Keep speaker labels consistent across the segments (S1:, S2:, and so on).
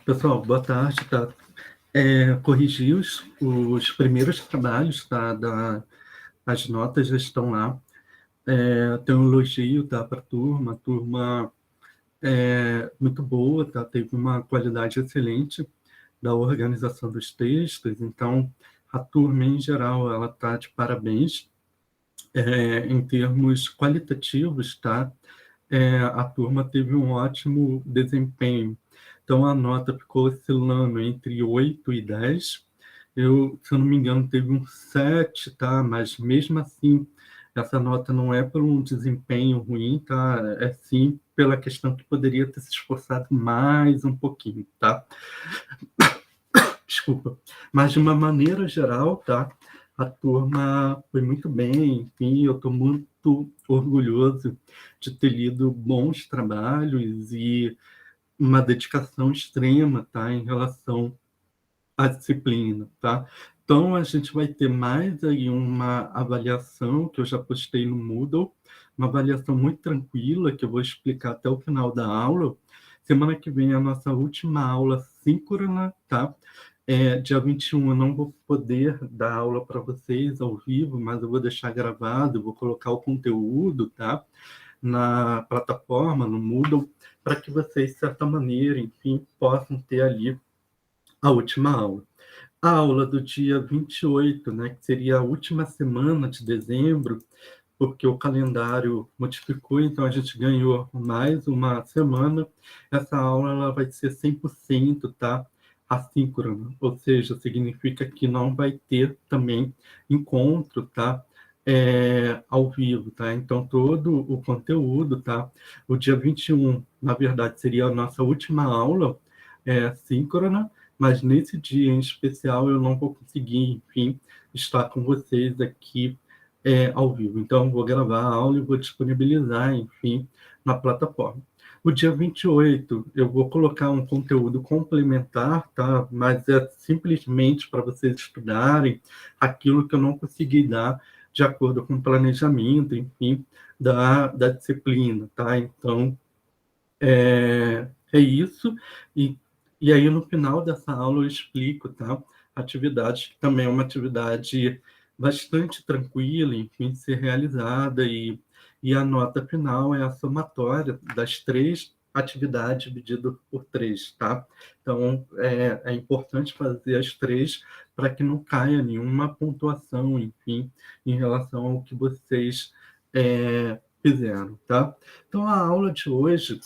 S1: Pessoal, boa tarde, tá? Corrigi os primeiros trabalhos, tá? As notas já estão lá. Tem um elogio, tá, para a turma muito boa, tá? Teve uma qualidade excelente da organização dos textos, então a turma em geral ela tá de parabéns. Em termos qualitativos, tá? A turma teve um ótimo desempenho. Então, a nota ficou oscilando entre 8 e 10. Eu, se eu não me engano, teve um 7, tá? Mas, mesmo assim, essa nota não é por um desempenho ruim, tá? É sim pela questão que poderia ter se esforçado mais um pouquinho, tá? Desculpa. Mas, de uma maneira geral, tá? A turma foi muito bem, enfim, eu estou muito orgulhoso de ter lido bons trabalhos e uma dedicação extrema, tá, em relação à disciplina, tá? Então, a gente vai ter mais aí uma avaliação, que eu já postei no Moodle, uma avaliação muito tranquila, que eu vou explicar até o final da aula. Semana que vem é a nossa última aula síncrona, tá? Dia 21 eu não vou poder dar aula para vocês ao vivo, mas eu vou deixar gravado, eu vou colocar o conteúdo, tá? Na plataforma, no Moodle, para que vocês, de certa maneira, enfim, possam ter ali a última aula. A aula do dia 28, né, que seria a última semana de dezembro, porque o calendário modificou, então a gente ganhou mais uma semana. Essa aula ela vai ser 100%, tá? Assíncrona, ou seja, significa que não vai ter também encontro, tá? Ao vivo, tá? Então, todo o conteúdo, tá? O dia 21, na verdade, seria a nossa última aula síncrona, mas nesse dia em especial eu não vou conseguir, enfim, estar com vocês aqui ao vivo. Então, vou gravar a aula e vou disponibilizar, enfim, na plataforma. O dia 28, eu vou colocar um conteúdo complementar, tá? Mas é simplesmente para vocês estudarem aquilo que eu não consegui dar de acordo com o planejamento, enfim, da disciplina, tá? Então, é isso. E, e aí, no final dessa aula, eu explico, tá? Atividade, que também é uma atividade bastante tranquila, enfim, de ser realizada, e a nota final é a somatória das três atividades dividido por três, tá? Então, é importante fazer as três para que não caia nenhuma pontuação, enfim, em relação ao que vocês fizeram, tá? Então, a aula de hoje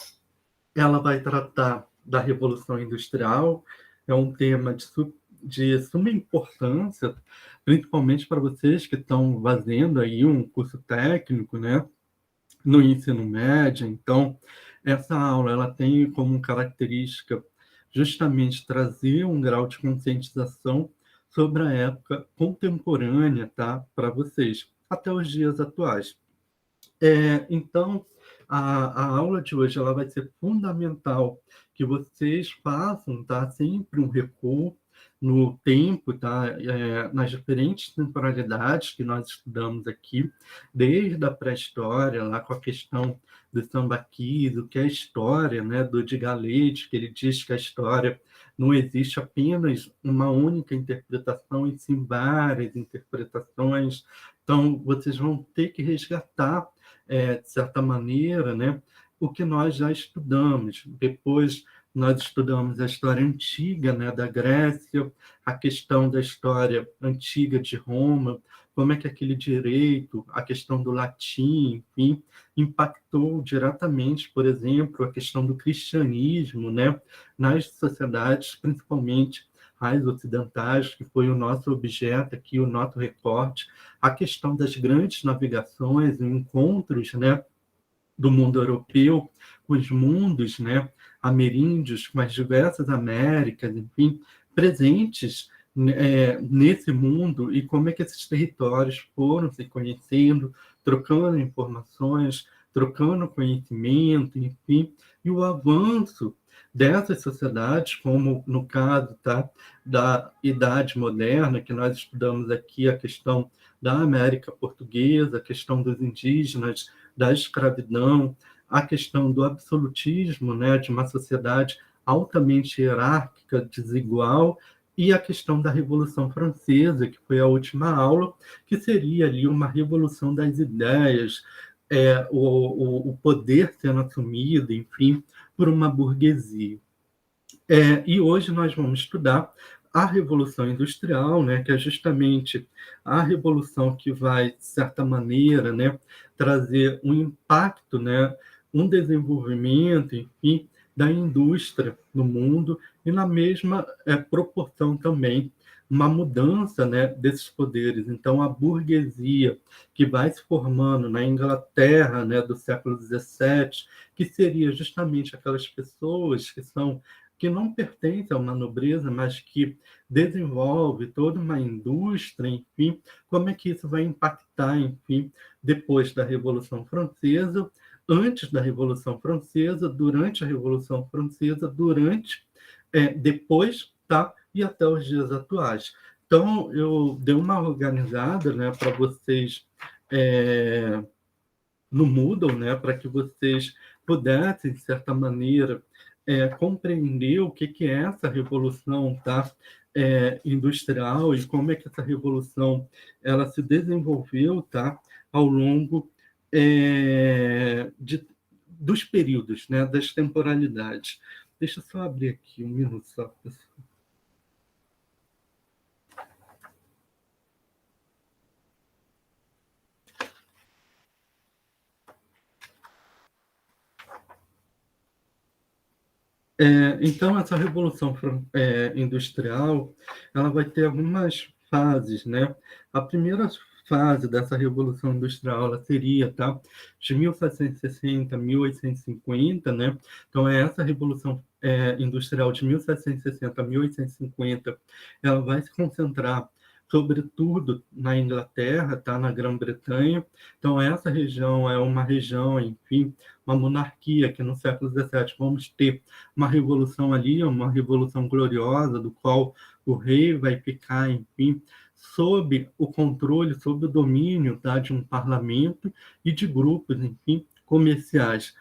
S1: ela vai tratar da Revolução Industrial, é um tema de suma importância, principalmente para vocês que estão fazendo aí um curso técnico, né, no ensino médio. Então, essa aula ela tem como característica justamente trazer um grau de conscientização sobre a época contemporânea, tá, para vocês, até os dias atuais. Então, a aula de hoje ela vai ser fundamental que vocês façam, tá? Sempre um recuo no tempo, tá? Nas diferentes temporalidades que nós estudamos aqui, desde a pré-história, lá com a questão do Sambaqui, do que é a história, né? Do Edgar Leite, que ele diz que a história não existe apenas uma única interpretação, e sim várias interpretações. Então, vocês vão ter que resgatar de certa maneira, né, o que nós já estudamos. Depois, nós estudamos a história antiga, né, da Grécia, a questão da história antiga de Roma, como é que aquele direito, a questão do latim, enfim, impactou diretamente, por exemplo, a questão do cristianismo, né, nas sociedades, principalmente as ocidentais, que foi o nosso objeto aqui, o nosso recorte, a questão das grandes navegações e encontros, né, do mundo europeu com os mundos, né, ameríndios, com as diversas Américas, enfim, presentes nesse mundo, e como é que esses territórios foram se conhecendo, trocando informações, trocando conhecimento, enfim, e o avanço dessas sociedades, como no caso, tá, da Idade Moderna, que nós estudamos aqui a questão da América Portuguesa, a questão dos indígenas, da escravidão, a questão do absolutismo, né, de uma sociedade altamente hierárquica, desigual, e a questão da Revolução Francesa, que foi a última aula, que seria ali uma revolução das ideias, o poder sendo assumido, enfim, por uma burguesia. E hoje nós vamos estudar a Revolução Industrial, né, que é justamente a revolução que vai, de certa maneira, né, trazer um impacto, né, um desenvolvimento, enfim, da indústria no mundo e na mesma proporção também uma mudança, né, desses poderes. Então, a burguesia que vai se formando na Inglaterra, né, do século XVII, que seria justamente aquelas pessoas que não pertence a uma nobreza, mas que desenvolve toda uma indústria, enfim, como é que isso vai impactar, enfim, depois da Revolução Francesa, antes da Revolução Francesa, durante a Revolução Francesa, depois, tá? E até os dias atuais. Então, eu dei uma organizada, né, para vocês no Moodle, né, para que vocês pudessem, de certa maneira, compreender o que é essa revolução, tá? Industrial e como é que essa revolução ela se desenvolveu, tá? Ao longo dos períodos, né? Das temporalidades. Deixa eu só abrir aqui um minuto só, pessoal. Então, essa revolução industrial, ela vai ter algumas fases, né? A primeira fase dessa revolução industrial, ela seria, tá? De 1760 a 1850, né? Então, essa revolução industrial de 1760 a 1850, ela vai se concentrar sobretudo na Inglaterra, tá? Na Grã-Bretanha. Então, essa região é uma região, enfim, uma monarquia que no século XVII vamos ter uma revolução ali, uma revolução gloriosa, do qual o rei vai ficar, enfim, sob o controle, sob o domínio, tá, de um parlamento e de grupos, enfim, comerciais,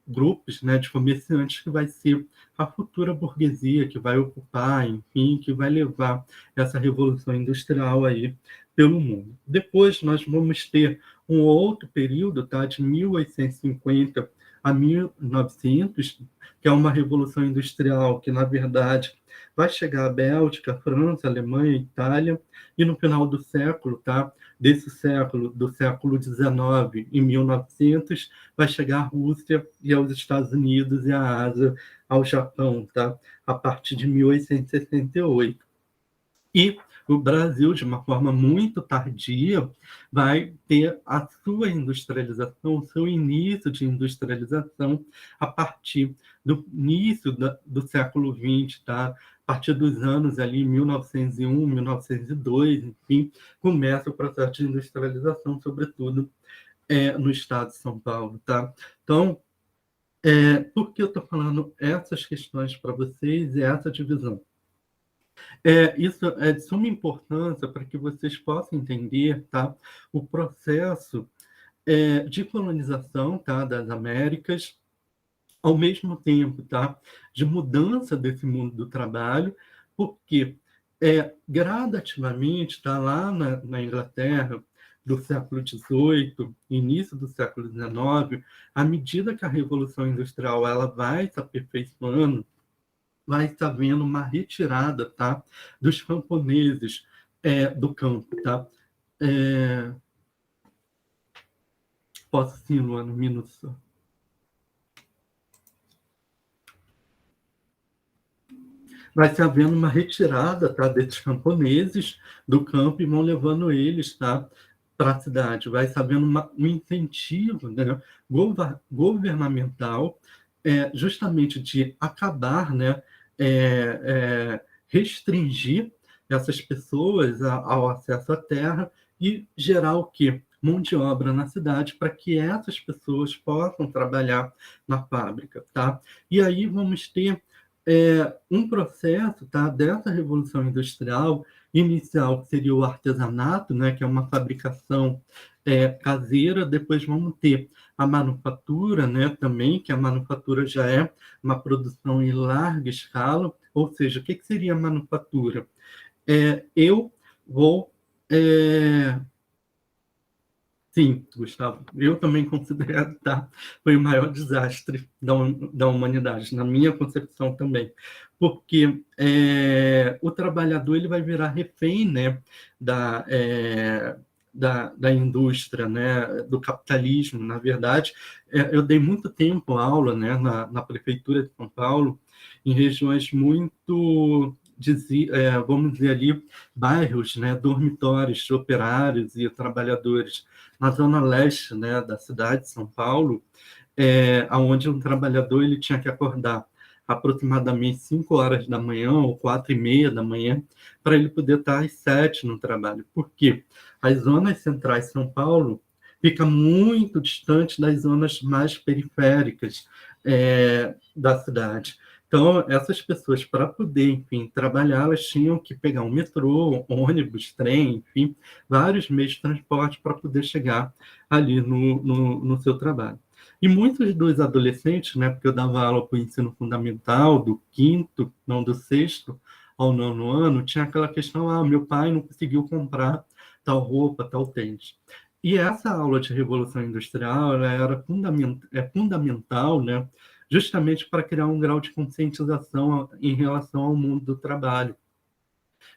S1: grupos, né, de comerciantes que vai ser a futura burguesia que vai ocupar, enfim, que vai levar essa revolução industrial aí pelo mundo. Depois nós vamos ter um outro período, tá, de 1850 a 1900, que é uma revolução industrial que, na verdade, vai chegar à Bélgica, França, Alemanha, Itália, e no final do século, tá? Desse século, do século XIX, em 1900, vai chegar à Rússia e aos Estados Unidos e à Ásia, ao Japão, tá? A partir de 1868. E o Brasil, de uma forma muito tardia, vai ter a sua industrialização, o seu início de industrialização a partir do início do século XX, tá? A partir dos anos ali 1901, 1902, enfim, começa o processo de industrialização, sobretudo no estado de São Paulo, tá? Então, por que eu estou falando essas questões para vocês e essa divisão? Isso é de suma importância para que vocês possam entender, tá, o processo de colonização, tá, das Américas, ao mesmo tempo, tá, de mudança desse mundo do trabalho, porque gradativamente, tá, lá na Inglaterra, do século XVIII, início do século XIX, à medida que a Revolução Industrial ela vai se aperfeiçoando, vai estar vendo uma retirada, tá, dos camponeses do campo, tá? Posso sim, Luana, um minuto só. Vai estar havendo uma retirada, tá, desses camponeses do campo e vão levando eles, tá, para a cidade. Vai estar havendo um incentivo, né, governamental, justamente de acabar, né, restringir essas pessoas ao acesso à terra e gerar o quê? Mão de obra na cidade para que essas pessoas possam trabalhar na fábrica, tá? E aí vamos ter um processo, tá, dessa revolução industrial inicial, que seria o artesanato, né, que é uma fabricação caseira. Depois vamos ter a manufatura, né, também, que a manufatura já é uma produção em larga escala, ou seja, o que seria a manufatura? Eu vou sim, Gustavo, eu também considero, tá? Foi o maior desastre da humanidade, na minha concepção também, porque o trabalhador ele vai virar refém, né, da, é, da indústria, né, do capitalismo. Na verdade, eu dei muito tempo aula, né, na prefeitura de São Paulo, em regiões muito vamos dizer ali, bairros, né, dormitórios de operários e trabalhadores na zona leste, né, da cidade de São Paulo, onde um trabalhador ele tinha que acordar aproximadamente 5 horas da manhã ou 4h30 da manhã para ele poder estar às 7 no trabalho. Por quê? As zonas centrais de São Paulo fica muito distante das zonas mais periféricas da cidade. Então, essas pessoas, para poder, enfim, trabalhar, elas tinham que pegar um metrô, ônibus, trem, enfim, vários meios de transporte para poder chegar ali no seu trabalho. E muitos dos adolescentes, né, porque eu dava aula para o ensino fundamental, do quinto, não do sexto ao nono ano, tinha aquela questão, meu pai não conseguiu comprar tal roupa, tal tênis. E essa aula de Revolução Industrial ela era fundamental, né, justamente para criar um grau de conscientização em relação ao mundo do trabalho.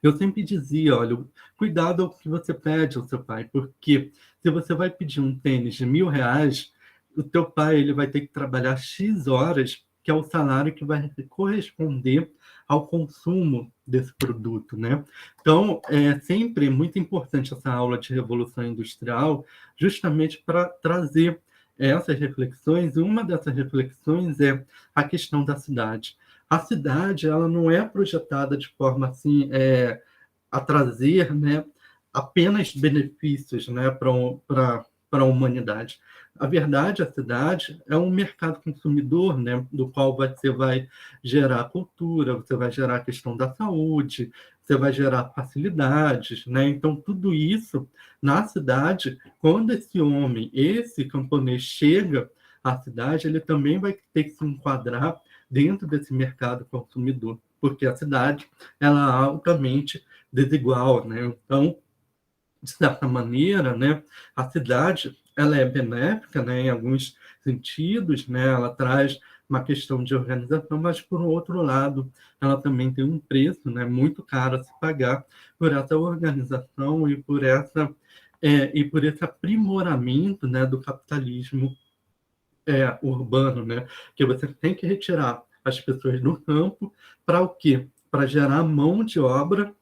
S1: Eu sempre dizia, olha, cuidado ao que você pede ao seu pai, porque se você vai pedir um tênis de R$ 1.000, o teu pai ele vai ter que trabalhar X horas, que é o salário que vai corresponder ao consumo desse produto, né? Então, é sempre muito importante essa aula de Revolução Industrial, justamente para trazer essas reflexões, e uma dessas reflexões é a questão da cidade. A cidade ela não é projetada de forma assim a trazer, né, apenas benefícios, né, para a humanidade. A verdade, a cidade é um mercado consumidor, né, do qual você vai gerar cultura, você vai gerar a questão da saúde, você vai gerar facilidades, né? Então, tudo isso na cidade, quando esse homem, esse camponês chega à cidade, ele também vai ter que se enquadrar dentro desse mercado consumidor, porque a cidade ela é altamente desigual, né? Então, de certa maneira, né, a cidade ela é benéfica, né, em alguns sentidos, né, ela traz uma questão de organização, mas por outro lado, ela também tem um preço, né, muito caro a se pagar por essa organização e por esse aprimoramento, né, do capitalismo urbano, né? Que você tem que retirar as pessoas do campo para o quê? Para gerar mão de obra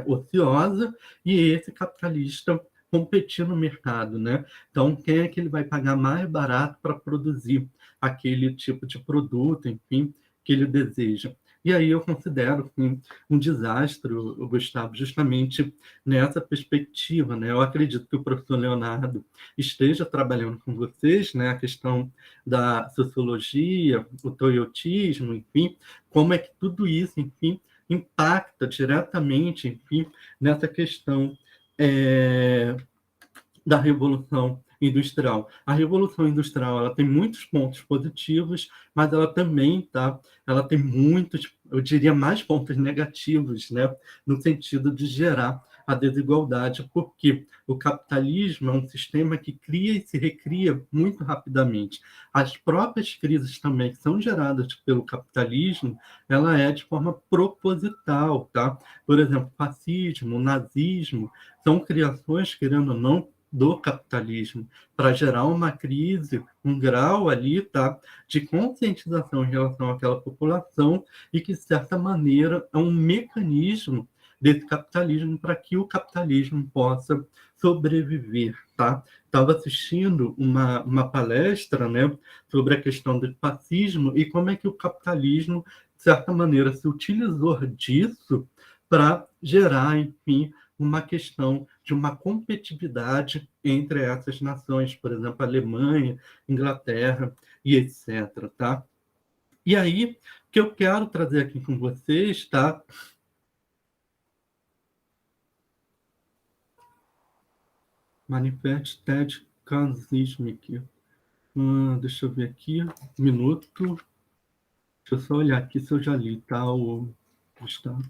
S1: ociosa e esse capitalista competir no mercado, né? Então, quem é que ele vai pagar mais barato para produzir aquele tipo de produto, enfim, que ele deseja? E aí eu considero assim, um desastre, Gustavo, justamente nessa perspectiva, né? Eu acredito que o professor Leonardo esteja trabalhando com vocês, né? A questão da sociologia, o toyotismo, enfim, como é que tudo isso, enfim, impacta diretamente, enfim, nessa questão é, da Revolução Industrial. A Revolução Industrial ela tem muitos pontos positivos, mas ela também ela tem muitos, eu diria, mais pontos negativos, né, no sentido de gerar a desigualdade, porque o capitalismo é um sistema que cria e se recria muito rapidamente. As próprias crises também que são geradas pelo capitalismo, ela é de forma proposital, tá? Por exemplo, fascismo, nazismo, são criações, querendo ou não, do capitalismo, para gerar uma crise, um grau ali, de conscientização em relação àquela população e que, de certa maneira, é um mecanismo desse capitalismo para que o capitalismo possa sobreviver, tá? Estava assistindo uma palestra, né, sobre a questão do fascismo e como é que o capitalismo, de certa maneira, se utilizou disso para gerar, enfim, uma questão de uma competitividade entre essas nações, por exemplo, Alemanha, Inglaterra e etc. Tá? E aí, o que eu quero trazer aqui com vocês, tá? Manifeste Ted Kaczynski. Deixa eu ver aqui, um minuto. Deixa eu só olhar aqui se eu já li, tá, o Gustavo?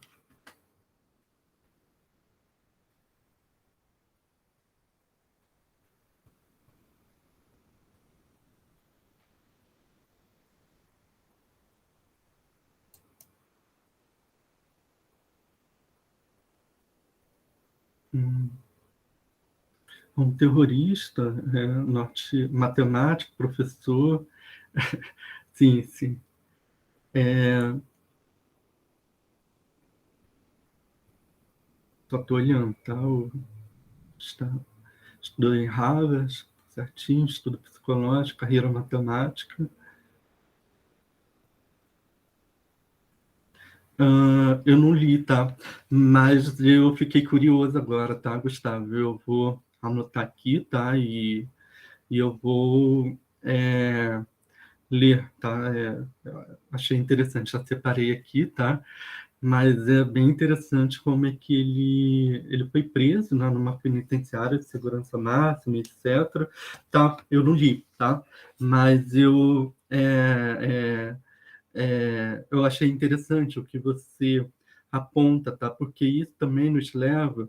S1: Hum. Um terrorista, matemático, professor. Sim, sim. Só estou olhando, tá? Está, estudou em Harvard, certinho, estudo psicológico, carreira matemática. Eu não li, tá? Mas eu fiquei curioso agora, tá, Gustavo? Eu vou anotar aqui, tá? E eu vou ler, tá? Achei interessante, já separei aqui, tá? Mas é bem interessante como é que ele foi preso, né, numa penitenciária de segurança máxima, etc. Tá, eu não li, tá? Mas eu achei interessante o que você aponta, tá? Porque isso também nos leva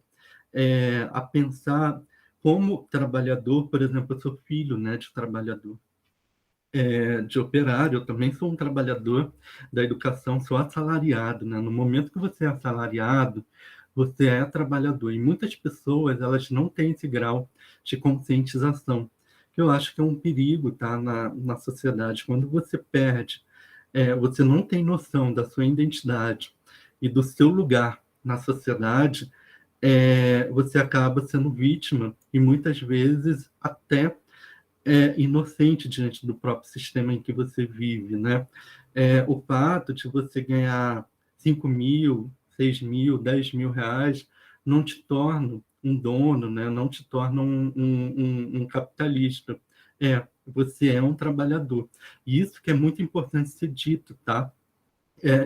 S1: a pensar como trabalhador, por exemplo, eu sou filho, né, de trabalhador, de operário, eu também sou um trabalhador da educação, sou assalariado, né? No momento que você é assalariado, você é trabalhador. E muitas pessoas, elas não têm esse grau de conscientização, que eu acho que é um perigo, tá? Na sociedade. Quando você perde, você não tem noção da sua identidade e do seu lugar na sociedade, você acaba sendo vítima e muitas vezes até inocente diante do próprio sistema em que você vive, né? O fato de você ganhar 5.000, 6.000, 10.000 reais não te torna um dono, né? Não te torna um capitalista. Você é um trabalhador. E isso que é muito importante ser dito, tá?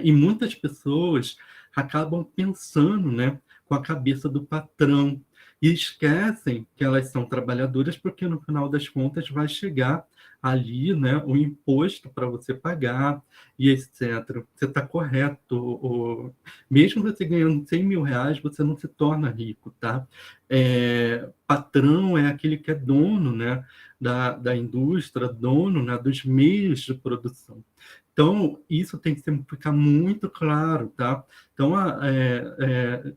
S1: E muitas pessoas acabam pensando, né, com a cabeça do patrão e esquecem que elas são trabalhadoras, porque no final das contas vai chegar ali, né, o imposto para você pagar e etc. Você está correto. Mesmo você ganhando 100.000 reais, você não se torna rico, tá? Patrão é aquele que é dono, né, da indústria, dono, né, dos meios de produção. Então, isso tem que ficar muito claro, tá? Então,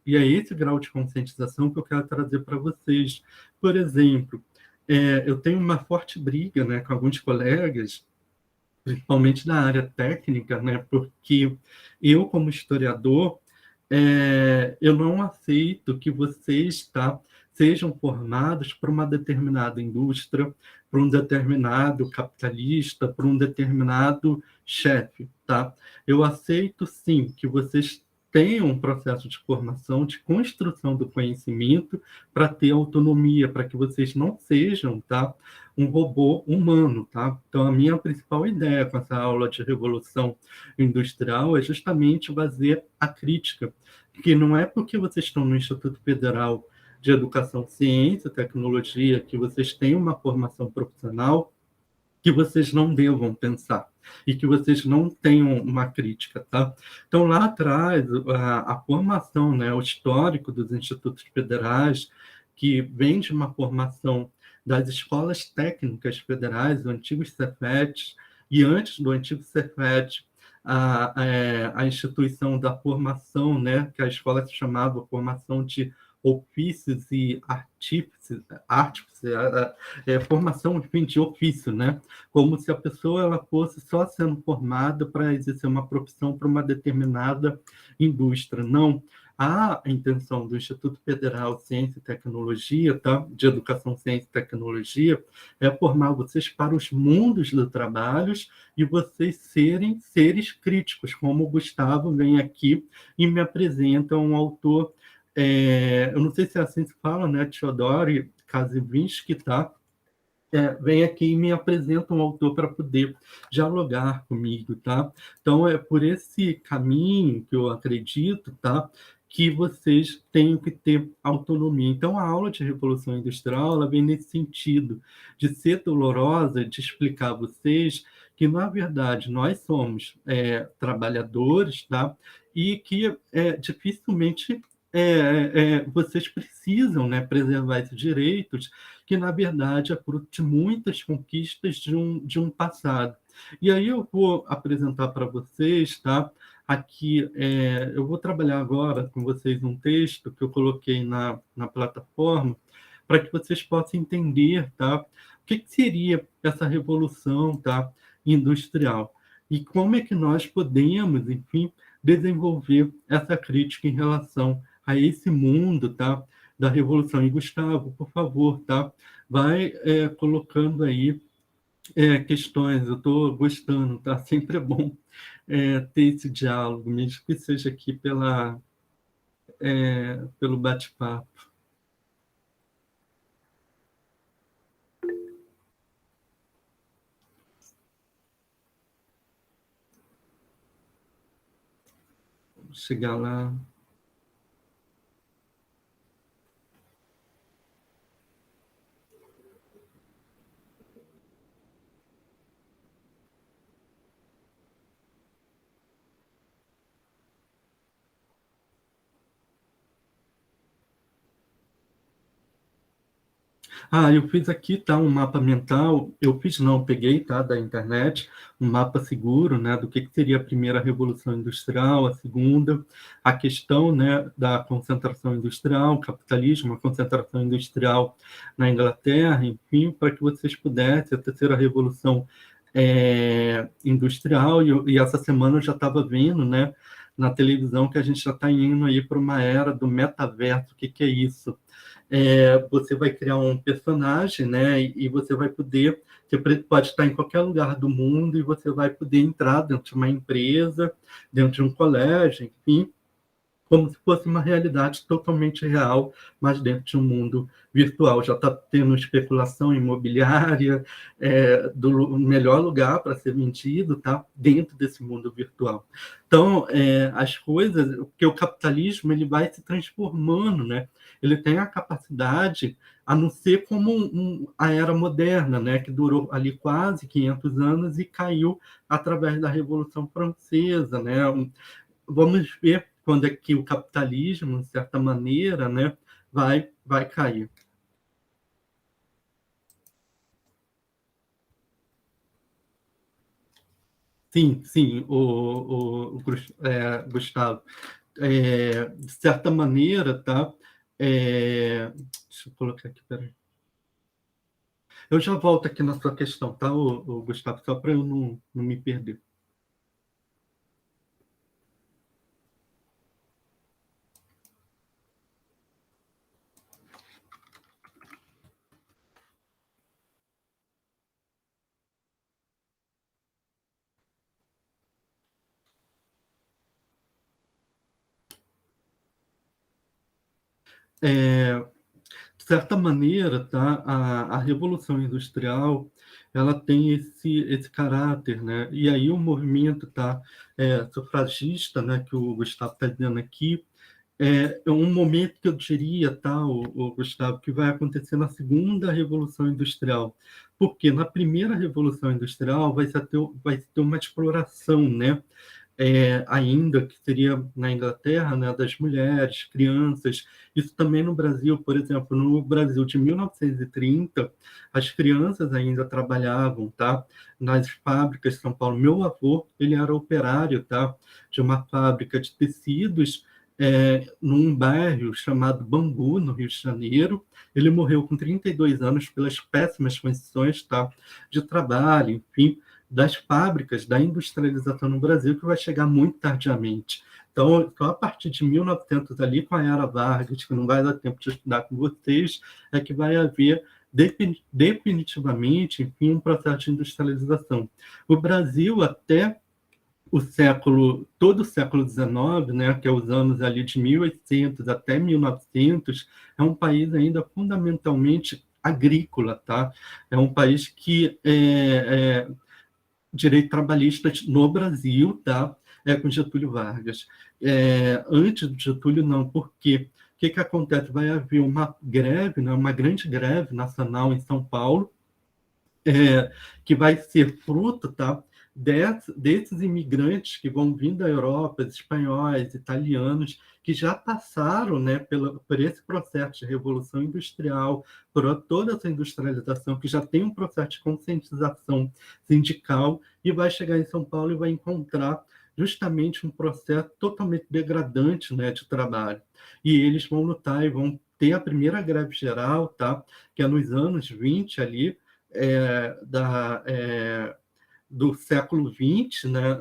S1: e é esse grau de conscientização que eu quero trazer para vocês. Por exemplo, eu tenho uma forte briga, né, com alguns colegas, principalmente na área técnica, né, porque eu, como historiador, eu não aceito que vocês, tá, sejam formados para uma determinada indústria, para um determinado capitalista, para um determinado chefe, tá? Eu aceito, sim, que vocês tenham um processo de formação, de construção do conhecimento para ter autonomia, para que vocês não sejam, tá, um robô humano, tá? Então, a minha principal ideia com essa aula de revolução industrial é justamente fazer a crítica, que não é porque vocês estão no Instituto Federal de Educação, Ciência e Tecnologia, que vocês têm uma formação profissional, que vocês não devam pensar e que vocês não tenham uma crítica, tá? Então, lá atrás, a formação, né, o histórico dos institutos federais, que vem de uma formação das escolas técnicas federais, do antigo Cefet, e antes do antigo Cefet, a instituição da formação, né, que a escola se chamava Formação de Ofícios e Artífices, formação, enfim, de ofício, né? Como se a pessoa ela fosse só sendo formada para exercer uma profissão para uma determinada indústria. Não. A intenção do Instituto Federal de Ciência e Tecnologia, tá? De Educação, Ciência e Tecnologia, é formar vocês para os mundos do trabalho e vocês serem seres críticos, como o Gustavo vem aqui e me apresenta um autor, eu não sei se é assim que se fala, né? Theodor Kaczynski, tá? Vem aqui e me apresenta um autor para poder dialogar comigo, tá? Então, é por esse caminho que eu acredito, tá? que vocês tenham que ter autonomia. Então, a aula de Revolução Industrial, ela vem nesse sentido, de ser dolorosa, de explicar a vocês que, na verdade, nós somos trabalhadores, tá? E que dificilmente vocês precisam, né, preservar esses direitos, que, na verdade, é fruto de muitas conquistas de um passado. E aí eu vou apresentar para vocês, tá? Aqui, eu vou trabalhar agora com vocês um texto que eu coloquei na plataforma, para que vocês possam entender, tá? O que seria essa revolução, tá, industrial e como é que nós podemos, enfim, desenvolver essa crítica em relação a esse mundo, tá, da revolução. E, Gustavo, por favor, tá, vai colocando aí questões. Eu estou gostando, tá? Sempre é bom ter esse diálogo, mesmo que seja aqui pelo bate-papo. Vamos chegar lá. Eu fiz aqui, tá, um mapa mental. Eu fiz, não, peguei, tá, da internet, um mapa seguro, né, do que seria a primeira revolução industrial, a segunda, a questão, né, da concentração industrial, capitalismo, a concentração industrial na Inglaterra, enfim, para que vocês pudessem, a terceira revolução industrial, e essa semana eu já estava vendo, né, na televisão, que a gente já está indo aí para uma era do metaverso. O que é isso? Você vai criar um personagem, né? E você vai poder, você pode estar em qualquer lugar do mundo e você vai poder entrar dentro de uma empresa, dentro de um colégio, enfim, como se fosse uma realidade totalmente real, mas dentro de um mundo virtual. Já está tendo especulação imobiliária do melhor lugar para ser vendido, tá? Dentro desse mundo virtual. Então, as coisas, porque o capitalismo ele vai se transformando, né? Ele tem a capacidade, a não ser como a era moderna, né? Que durou ali quase 500 anos e caiu através da Revolução Francesa, né? Vamos ver quando é que o capitalismo, de certa maneira, né, vai cair. Sim, sim, Gustavo. De certa maneira, tá? Deixa eu colocar aqui, peraí. Eu já volto aqui na sua questão, tá, Gustavo, só para eu não me perder. De certa maneira, tá, a Revolução Industrial ela tem esse caráter, né? E aí o movimento tá, sufragista, né, que o Gustavo está dizendo aqui, é um momento que eu diria, tá, o Gustavo, que vai acontecer na segunda Revolução Industrial, porque na primeira Revolução Industrial vai ter uma exploração, né? Ainda que seria na Inglaterra, né, das mulheres, crianças. Isso também no Brasil, por exemplo, no Brasil de 1930, as crianças ainda trabalhavam, tá, nas fábricas de São Paulo. Meu avô, ele era operário, tá, de uma fábrica de tecidos, num bairro chamado Bangu, no Rio de Janeiro. Ele morreu com 32 anos pelas péssimas condições, tá, de trabalho, enfim, das fábricas, da industrialização no Brasil, que vai chegar muito tardiamente. Então, só a partir de 1900, ali com a Era Vargas, que não vai dar tempo de estudar com vocês, é que vai haver definitivamente, enfim, um processo de industrialização. O Brasil, até todo o século XIX, né, que é os anos ali de 1800 até 1900, é um país ainda fundamentalmente agrícola, tá? É um país que direito trabalhista no Brasil, tá? com Getúlio Vargas. Antes do Getúlio, não, porque o que acontece? Vai haver uma greve, né, uma grande greve nacional em São Paulo, que vai ser fruto, tá, desses imigrantes que vão vir da Europa, espanhóis, italianos, que já passaram, né, por esse processo de revolução industrial, por toda essa industrialização, que já tem um processo de conscientização sindical, e vai chegar em São Paulo e vai encontrar justamente um processo totalmente degradante, né, de trabalho. E eles vão lutar e vão ter a primeira greve geral, tá, que é nos anos 20 ali, do século XX, né,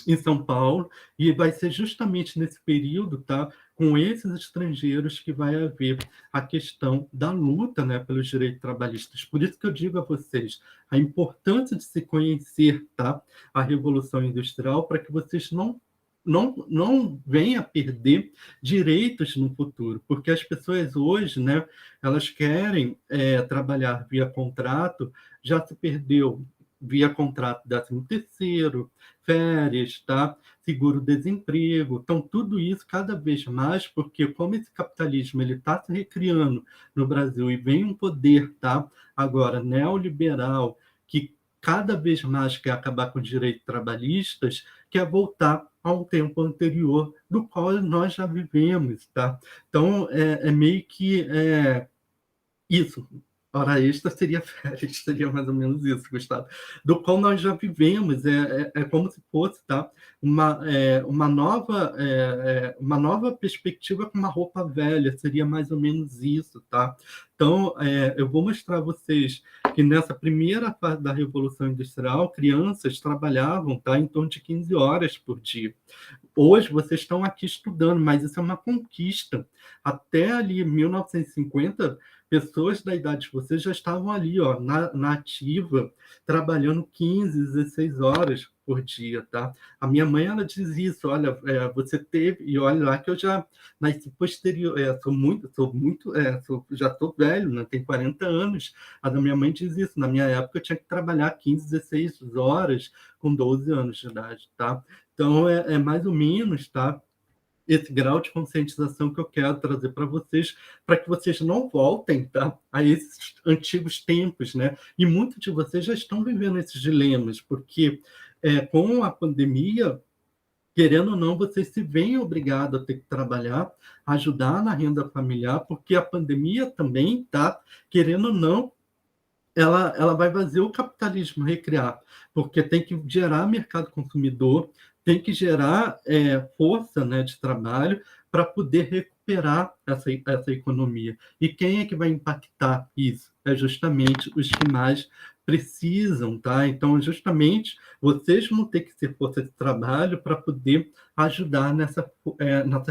S1: em São Paulo, e vai ser justamente nesse período, tá, com esses estrangeiros, que vai haver a questão da luta, né, pelos direitos trabalhistas. Por isso que eu digo a vocês a importância de se conhecer, tá, a Revolução Industrial, para que vocês não venham a perder direitos no futuro, porque as pessoas hoje, né, elas querem trabalhar via contrato, já se perdeu via contrato 13º, férias, tá? Seguro-desemprego. Então, tudo isso cada vez mais, porque como esse capitalismo ele está se recriando no Brasil e vem um poder, tá, agora neoliberal, que cada vez mais quer acabar com os direitos trabalhistas, quer voltar ao tempo anterior do qual nós já vivemos, tá? Então, meio que isso. Hora extra seria férias, seria mais ou menos isso, Gustavo. Do qual nós já vivemos, como se fosse, tá, uma nova perspectiva com uma roupa velha, seria mais ou menos isso, tá? Então, eu vou mostrar a vocês que nessa primeira fase da Revolução Industrial, crianças trabalhavam, tá, em torno de 15 horas por dia. Hoje vocês estão aqui estudando, mas isso é uma conquista. Até ali, 1950, pessoas da idade de vocês já estavam ali, ó, na ativa, trabalhando 15, 16 horas por dia, tá? A minha mãe, ela diz isso, olha, você teve, e olha lá que eu já nasci posterior, já estou velho, né? Tenho 40 anos. A da minha mãe diz isso, na minha época eu tinha que trabalhar 15, 16 horas com 12 anos de idade, tá? Então, mais ou menos, tá, esse grau de conscientização que eu quero trazer para que vocês não voltem, tá, a esses antigos tempos, né? E muitos de vocês já estão vivendo esses dilemas, porque com a pandemia, querendo ou não, vocês se veem obrigados a ter que trabalhar, ajudar na renda familiar, porque a pandemia também, tá, querendo ou não, ela vai fazer o capitalismo recriar, porque tem que gerar mercado consumidor, tem que gerar força, né, de trabalho para poder recuperar essa economia. E quem é que vai impactar isso? É justamente os que mais precisam, tá? Então, justamente, vocês vão ter que ser força de trabalho para poder ajudar nessa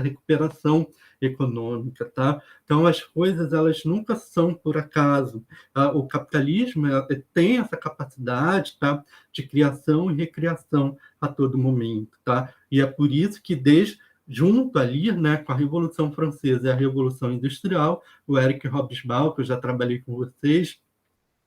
S1: recuperação econômica, tá? Então, as coisas, elas nunca são por acaso. Tá? O capitalismo tem essa capacidade, tá, de criação e recriação a todo momento, tá? E é por isso que junto ali, né, com a Revolução Francesa e a Revolução Industrial, o Eric Hobsbawm, que eu já trabalhei com vocês,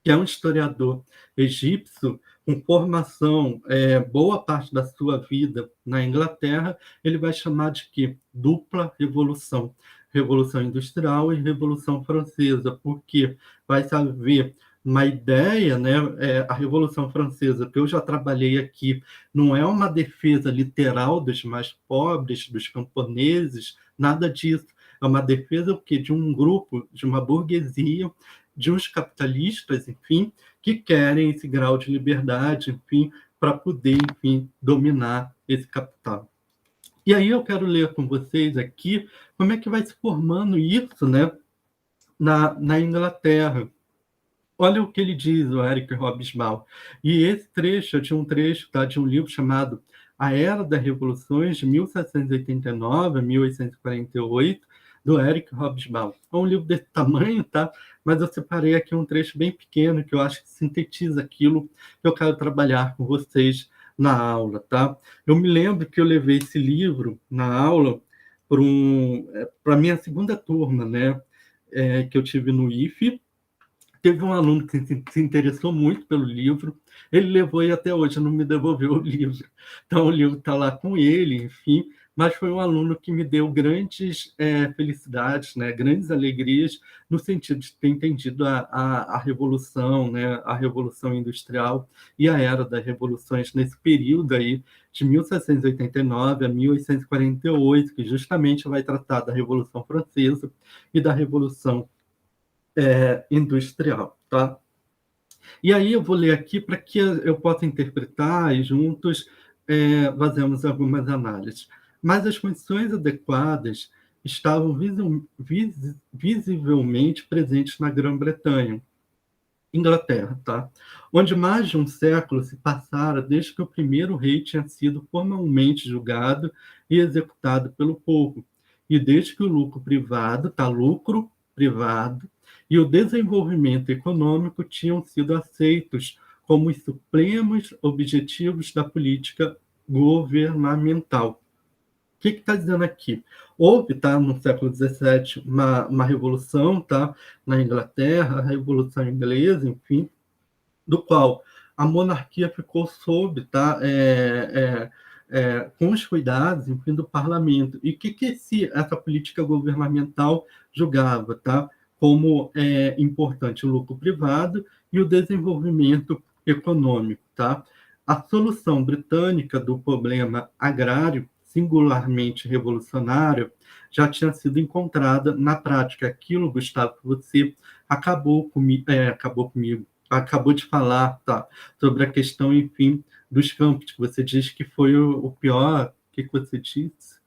S1: que é um historiador egípcio com formação, boa parte da sua vida na Inglaterra, ele vai chamar de quê? Dupla revolução. Revolução Industrial e Revolução Francesa, porque vai haver uma ideia, né? A Revolução Francesa, que eu já trabalhei aqui, não é uma defesa literal dos mais pobres, dos camponeses, nada disso. É uma defesa de um grupo, de uma burguesia, de uns capitalistas, enfim, que querem esse grau de liberdade, enfim, para poder, enfim, dominar esse capital. E aí eu quero ler com vocês aqui como é que vai se formando isso, né, na Inglaterra. Olha o que ele diz, o Eric Hobsbawm. E esse trecho, eu tinha um trecho, tá, de um livro chamado A Era das Revoluções, de 1789 a 1848, do Eric Hobsbawm. É um livro desse tamanho, tá? Mas eu separei aqui um trecho bem pequeno, que eu acho que sintetiza aquilo que eu quero trabalhar com vocês na aula, tá? Eu me lembro que eu levei esse livro na aula para a minha segunda turma, né? Que eu tive no IFE, Teve um aluno que se interessou muito pelo livro, ele levou e até hoje não me devolveu o livro. Então, o livro está lá com ele, enfim, mas foi um aluno que me deu grandes felicidades, né, grandes alegrias, no sentido de ter entendido a Revolução, né, a Revolução Industrial e a Era das Revoluções nesse período aí, de 1789 a 1848, que justamente vai tratar da Revolução Francesa e da Revolução industrial, tá? E aí eu vou ler aqui para que eu possa interpretar e juntos fazemos algumas análises. Mas as condições adequadas estavam visivelmente presentes na Grã-Bretanha, Inglaterra, tá? Onde mais de um século se passara desde que o primeiro rei tinha sido formalmente julgado e executado pelo povo, e desde que o lucro privado e o desenvolvimento econômico tinham sido aceitos como os supremos objetivos da política governamental. O que está dizendo aqui? Houve, tá, no século XVII, uma revolução, tá, na Inglaterra, a Revolução Inglesa, enfim, do qual a monarquia ficou sob, tá, com os cuidados, enfim, do parlamento. E o que essa política governamental julgava, tá, como importante o lucro privado e o desenvolvimento econômico, tá? A solução britânica do problema agrário, singularmente revolucionário, já tinha sido encontrada na prática. Aquilo, Gustavo, que você acabou de falar, tá, sobre a questão, enfim, dos campos, que você diz que foi o pior, o que você disse?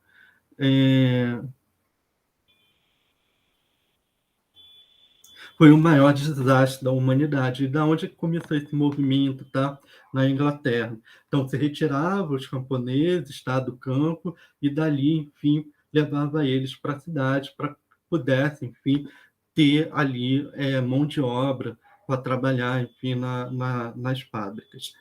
S1: Foi o maior desastre da humanidade. E da onde começou esse movimento, tá? Na Inglaterra. Então, se retirava os camponeses, tá, do campo, e dali, enfim, levava eles para a cidade, para que pudessem, enfim, ter ali mão de obra para trabalhar, enfim, nas fábricas.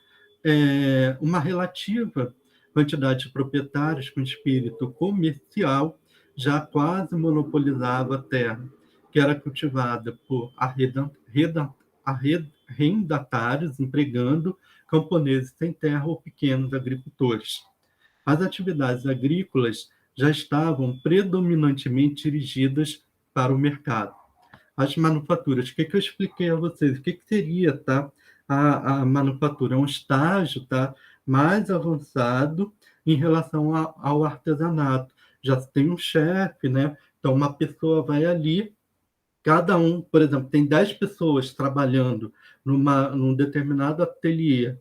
S1: Uma relativa quantidade de proprietários com espírito comercial já quase monopolizava a terra, que era cultivada por arrendatários, empregando camponeses sem terra ou pequenos agricultores. As atividades agrícolas já estavam predominantemente dirigidas para o mercado. As manufaturas, o que eu expliquei a vocês? O que seria, tá, a manufatura? É um estágio, tá, mais avançado em relação ao artesanato. Já tem um chefe, né? Então, uma pessoa vai ali, cada um, por exemplo, tem 10 pessoas trabalhando num determinado ateliê.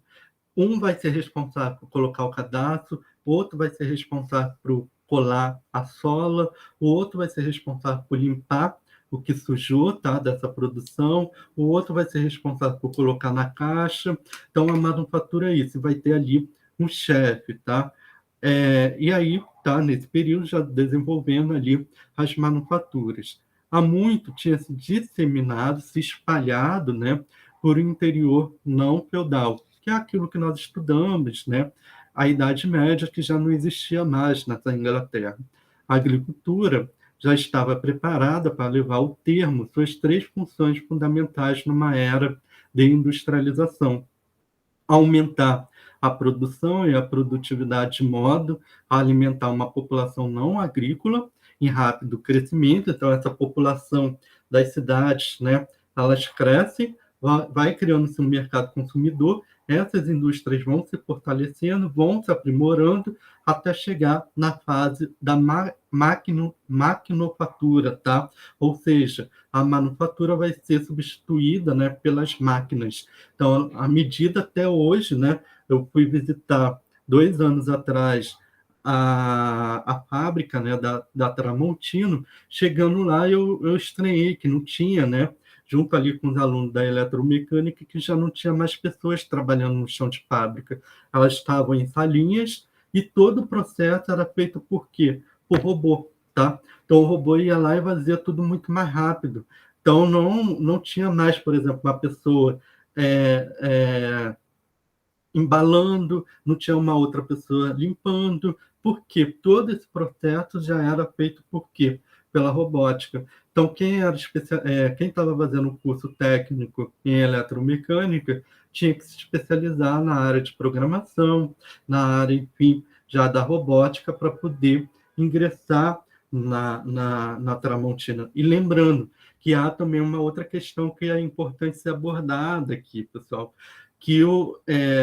S1: Um vai ser responsável por colocar o cadastro, outro vai ser responsável por colar a sola, o outro vai ser responsável por limpar o que sujou, tá, dessa produção, o outro vai ser responsável por colocar na caixa. Então, a manufatura é isso, vai ter ali um chefe, tá? E aí, tá, nesse período, já desenvolvendo ali as manufaturas. Há muito tinha se disseminado, se espalhado, né, por um interior não feudal, que é aquilo que nós estudamos, né, a Idade Média, que já não existia mais nessa Inglaterra. A agricultura já estava preparada para levar ao termo suas três funções fundamentais numa era de industrialização: aumentar a produção e a produtividade de modo a alimentar uma população não agrícola em rápido crescimento. Então, essa população das cidades, né, elas crescem, vai criando-se um mercado consumidor, essas indústrias vão se fortalecendo, vão se aprimorando, até chegar na fase da maquinofatura, tá? Ou seja, a manufatura vai ser substituída, né, pelas máquinas. Então, à medida até hoje, né, eu fui visitar 2 anos atrás a fábrica, né, da Tramontino. Chegando lá, eu estranhei que não tinha, né, junto ali com os alunos da eletromecânica, que já não tinha mais pessoas trabalhando no chão de fábrica. Elas estavam em salinhas e todo o processo era feito por quê? Por robô, tá? Então, o robô ia lá e fazia tudo muito mais rápido. Então, não tinha mais, por exemplo, uma pessoa embalando, não tinha uma outra pessoa limpando, porque todo esse processo já era feito por quê? Pela robótica. Então, Então, quem estava fazendo o curso técnico em eletromecânica tinha que se especializar na área de programação, na área, enfim, já da robótica, para poder ingressar na Tramontina. E lembrando que há também uma outra questão que é importante ser abordada aqui, pessoal, que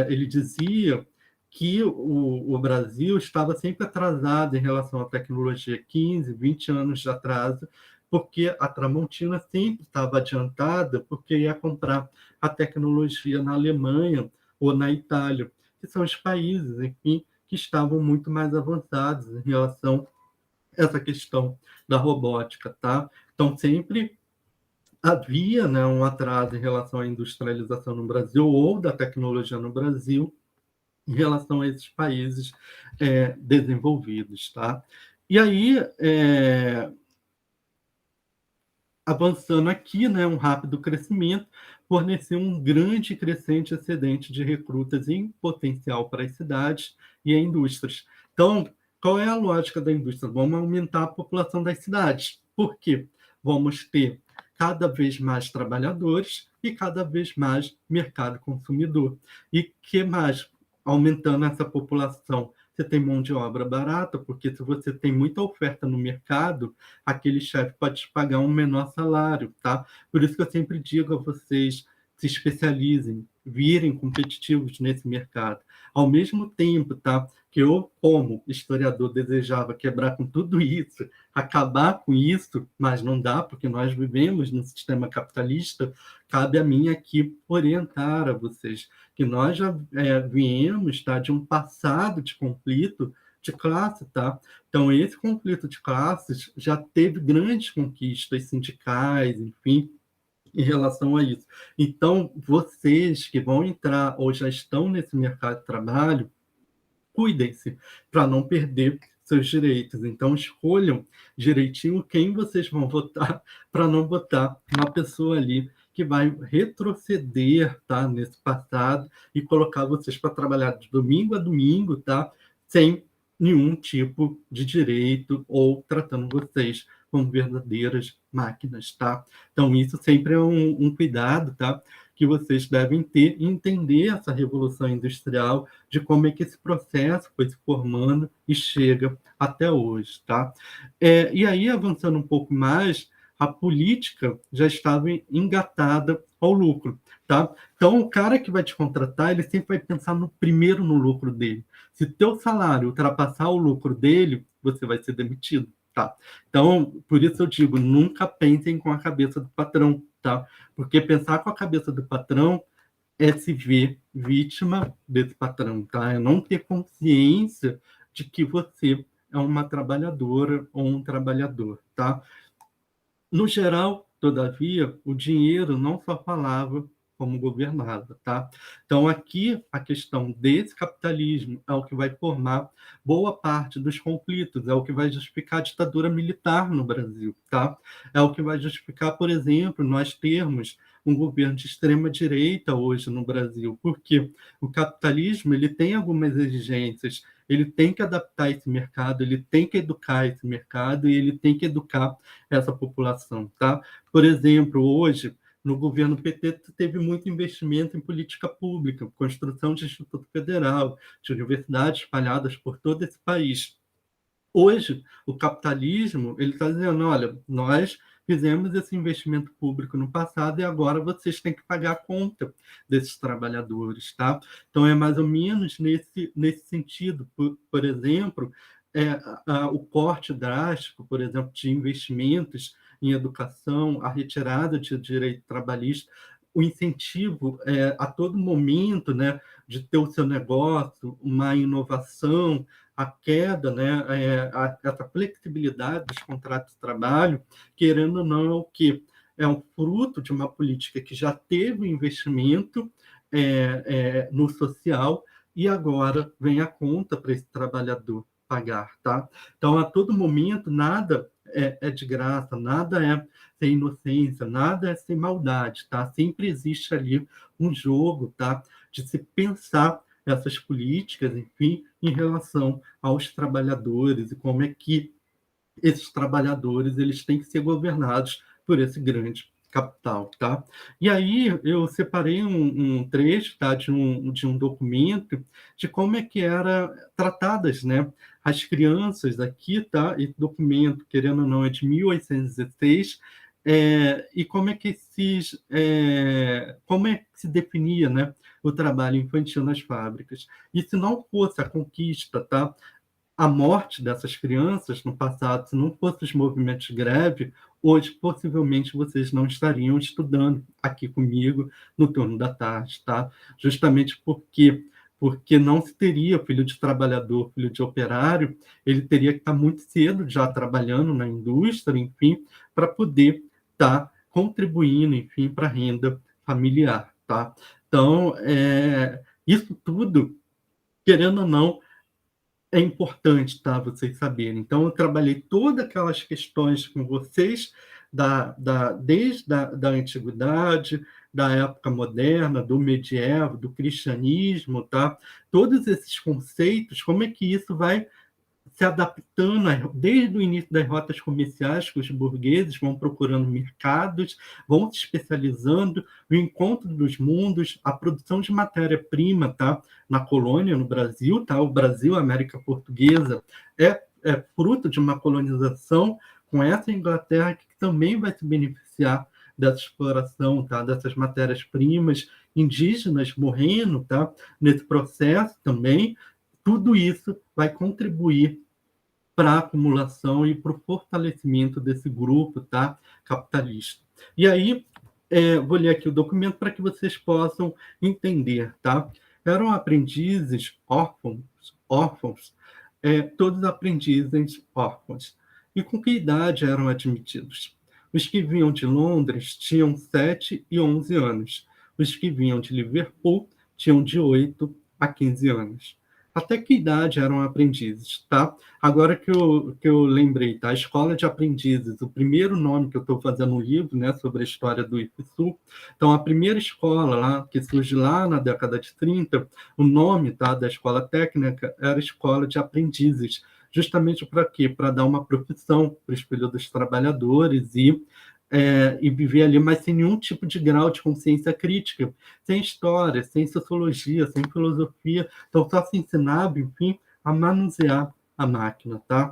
S1: ele dizia que o Brasil estava sempre atrasado em relação à tecnologia, 15, 20 anos de atraso, porque a Tramontina sempre estava adiantada, porque ia comprar a tecnologia na Alemanha ou na Itália, que são os países, enfim, que estavam muito mais avançados em relação a essa questão da robótica, tá? Então, sempre havia, né, um atraso em relação à industrialização no Brasil ou da tecnologia no Brasil em relação a esses países desenvolvidos, tá? E aí, avançando aqui, né, um rápido crescimento forneceu um grande e crescente excedente de recrutas em potencial para as cidades e as indústrias. Então, qual é a lógica da indústria? Vamos aumentar a população das cidades. Por quê? Vamos ter cada vez mais trabalhadores e cada vez mais mercado consumidor. E que mais? Aumentando essa população, você tem mão de obra barata, porque se você tem muita oferta no mercado, aquele chefe pode te pagar um menor salário, tá? Por isso que eu sempre digo a vocês, se especializem, virem competitivos nesse mercado. Ao mesmo tempo, tá? Que eu, como historiador, desejava quebrar com tudo isso, acabar com isso, mas não dá, porque nós vivemos num sistema capitalista, cabe a mim aqui orientar a vocês que nós já viemos, tá, de um passado de conflito de classe, tá? Então, esse conflito de classes já teve grandes conquistas sindicais, enfim, em relação a isso. Então, vocês que vão entrar ou já estão nesse mercado de trabalho, cuidem-se para não perder seus direitos. Então, escolham direitinho quem vocês vão votar para não votar uma pessoa ali que vai retroceder, tá, nesse passado e colocar vocês para trabalhar de domingo a domingo, tá, sem nenhum tipo de direito ou tratando vocês como verdadeiras máquinas, tá? Então, isso sempre é um cuidado, tá? Que vocês devem ter e entender essa revolução industrial, de como é que esse processo foi se formando e chega até hoje, tá? E aí, avançando um pouco mais, a política já estava engatada ao lucro, tá? Então, o cara que vai te contratar, ele sempre vai pensar primeiro no lucro dele. Se teu salário ultrapassar o lucro dele, você vai ser demitido, tá? Então, por isso eu digo, nunca pensem com a cabeça do patrão, tá? Porque pensar com a cabeça do patrão é se ver vítima desse patrão, tá? É não ter consciência de que você é uma trabalhadora ou um trabalhador, tá? No geral, todavia, o dinheiro não só falava como governava, tá? Então, aqui, a questão desse capitalismo é o que vai formar boa parte dos conflitos, é o que vai justificar a ditadura militar no Brasil, tá? É o que vai justificar, por exemplo, nós termos um governo de extrema direita hoje no Brasil, porque o capitalismo ele tem algumas exigências, ele tem que adaptar esse mercado, ele tem que educar esse mercado e ele tem que educar essa população, tá? Por exemplo, hoje, no governo PT, teve muito investimento em política pública, construção de Instituto Federal, de universidades espalhadas por todo esse país. Hoje, o capitalismo ele está dizendo, olha, nós fizemos esse investimento público no passado e agora vocês têm que pagar a conta desses trabalhadores, tá? Então, é mais ou menos nesse sentido. Por exemplo, o corte drástico, por exemplo, de investimentos em educação, a retirada de direito trabalhista, o incentivo a todo momento, né, de ter o seu negócio, uma inovação, a queda, né, essa flexibilidade dos contratos de trabalho, querendo ou não, é o que é um fruto de uma política que já teve investimento no social e agora vem a conta para esse trabalhador pagar, tá? Então, a todo momento, nada é de graça, nada é sem inocência, nada é sem maldade, tá? Sempre existe ali um jogo, tá? De se pensar essas políticas, enfim, em relação aos trabalhadores e como é que esses trabalhadores eles têm que ser governados por esse grande capital, tá? E aí eu separei um trecho, tá, de um documento de como é que era tratadas, né, as crianças aqui, tá? Esse documento, querendo ou não, é de 1816, e como é que se definia, né, o trabalho infantil nas fábricas. E se não fosse a conquista, tá, a morte dessas crianças no passado, se não fossem os movimentos de greve, hoje possivelmente vocês não estariam estudando aqui comigo no turno da tarde, tá? Justamente porque não se teria filho de trabalhador, filho de operário, ele teria que estar muito cedo já trabalhando na indústria, enfim, para poder estar contribuindo, enfim, para a renda familiar, tá? Então, isso tudo, querendo ou não, é importante, tá, vocês saberem. Então eu trabalhei todas aquelas questões com vocês, desde da antiguidade, da época moderna, do medievo, do cristianismo, tá? Todos esses conceitos, como é que isso vai se adaptando desde o início das rotas comerciais, que os burgueses vão procurando mercados, vão se especializando, o encontro dos mundos, a produção de matéria-prima, tá? Na colônia, no Brasil, tá? O Brasil, a América Portuguesa, é fruto de uma colonização com essa Inglaterra que também vai se beneficiar dessa exploração, tá? Dessas matérias-primas, indígenas morrendo, tá? Nesse processo também, tudo isso vai contribuir para a acumulação e para o fortalecimento desse grupo, tá, capitalista. E aí, vou ler aqui o documento para que vocês possam entender, tá? Eram aprendizes órfãos, todos aprendizes órfãos. E com que idade eram admitidos? Os que vinham de Londres tinham 7 e 11 anos. Os que vinham de Liverpool tinham de 8 a 15 anos. Até que idade eram aprendizes, tá? Agora que eu lembrei, tá? A Escola de Aprendizes, o primeiro nome que eu estou fazendo no livro, né, sobre a história do IFSU. Então, a primeira escola lá, que surge lá na década de 30, o nome, tá, da escola técnica era Escola de Aprendizes, justamente para quê? Para dar uma profissão para os filhos dos trabalhadores e viver ali, mas sem nenhum tipo de grau de consciência crítica, sem história, sem sociologia, sem filosofia. Então, só se ensinava, enfim, a manusear a máquina, tá?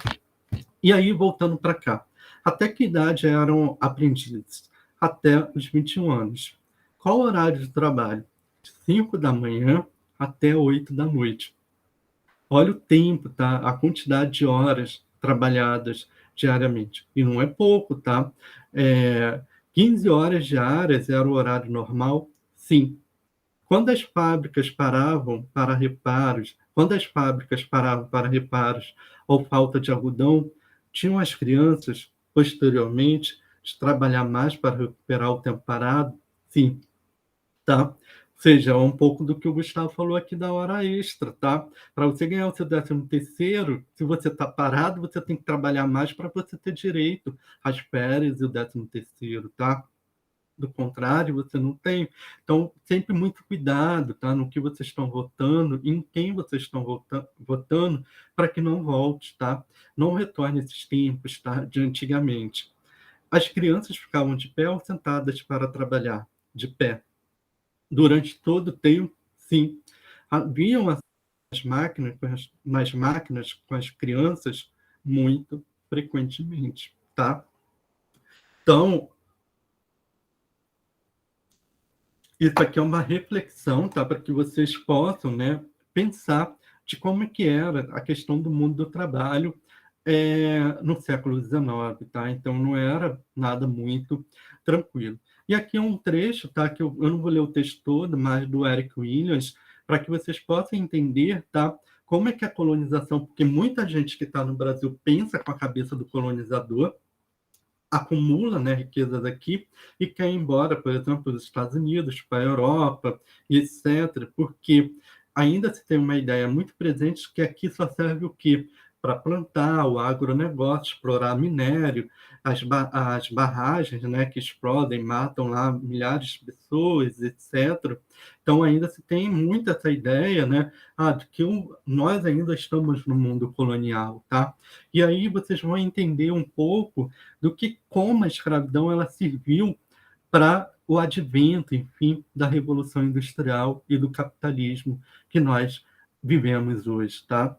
S1: E aí, voltando para cá, até que idade eram aprendizes? Até os 21 anos. Qual o horário de trabalho? De 5 da manhã até 8 da noite. Olha o tempo, tá? A quantidade de horas trabalhadas diariamente. E não é pouco, tá? 15 horas diárias era o horário normal? Sim. Quando as fábricas paravam para reparos ou falta de algodão, tinham as crianças, posteriormente, de trabalhar mais para recuperar o tempo parado? Sim, tá? Ou seja, é um pouco do que o Gustavo falou aqui da hora extra, tá? Para você ganhar o seu 13º, se você está parado, você tem que trabalhar mais para você ter direito às férias e o 13º, tá? Do contrário, você não tem. Então, sempre muito cuidado, tá? No que vocês estão votando, em quem vocês estão votando, para que não volte, tá? Não retorne esses tempos, tá? De antigamente. As crianças ficavam de pé ou sentadas para trabalhar? De pé. Durante todo o tempo, sim. Haviam nas máquinas com as crianças muito frequentemente, tá? Então, isso aqui é uma reflexão, tá? Para que vocês possam, né, pensar de como é que era a questão do mundo do trabalho no século XIX, tá? Então não era nada muito tranquilo. E aqui é um trecho, tá? Que eu não vou ler o texto todo, mas do Eric Williams, para que vocês possam entender, tá? Como é que a colonização, porque muita gente que está no Brasil pensa com a cabeça do colonizador, acumula, né, riquezas aqui e quer ir embora, por exemplo, para os Estados Unidos, para a Europa, e etc., porque ainda se tem uma ideia muito presente que aqui só serve o quê? para plantar, o agronegócio, explorar minério, as barragens, né, que explodem, matam lá milhares de pessoas, etc. Então, ainda se tem muito essa ideia, né, de que nós ainda estamos no mundo colonial, tá? E aí vocês vão entender um pouco como a escravidão ela serviu para o advento, enfim, da Revolução Industrial e do capitalismo que nós vivemos hoje, tá?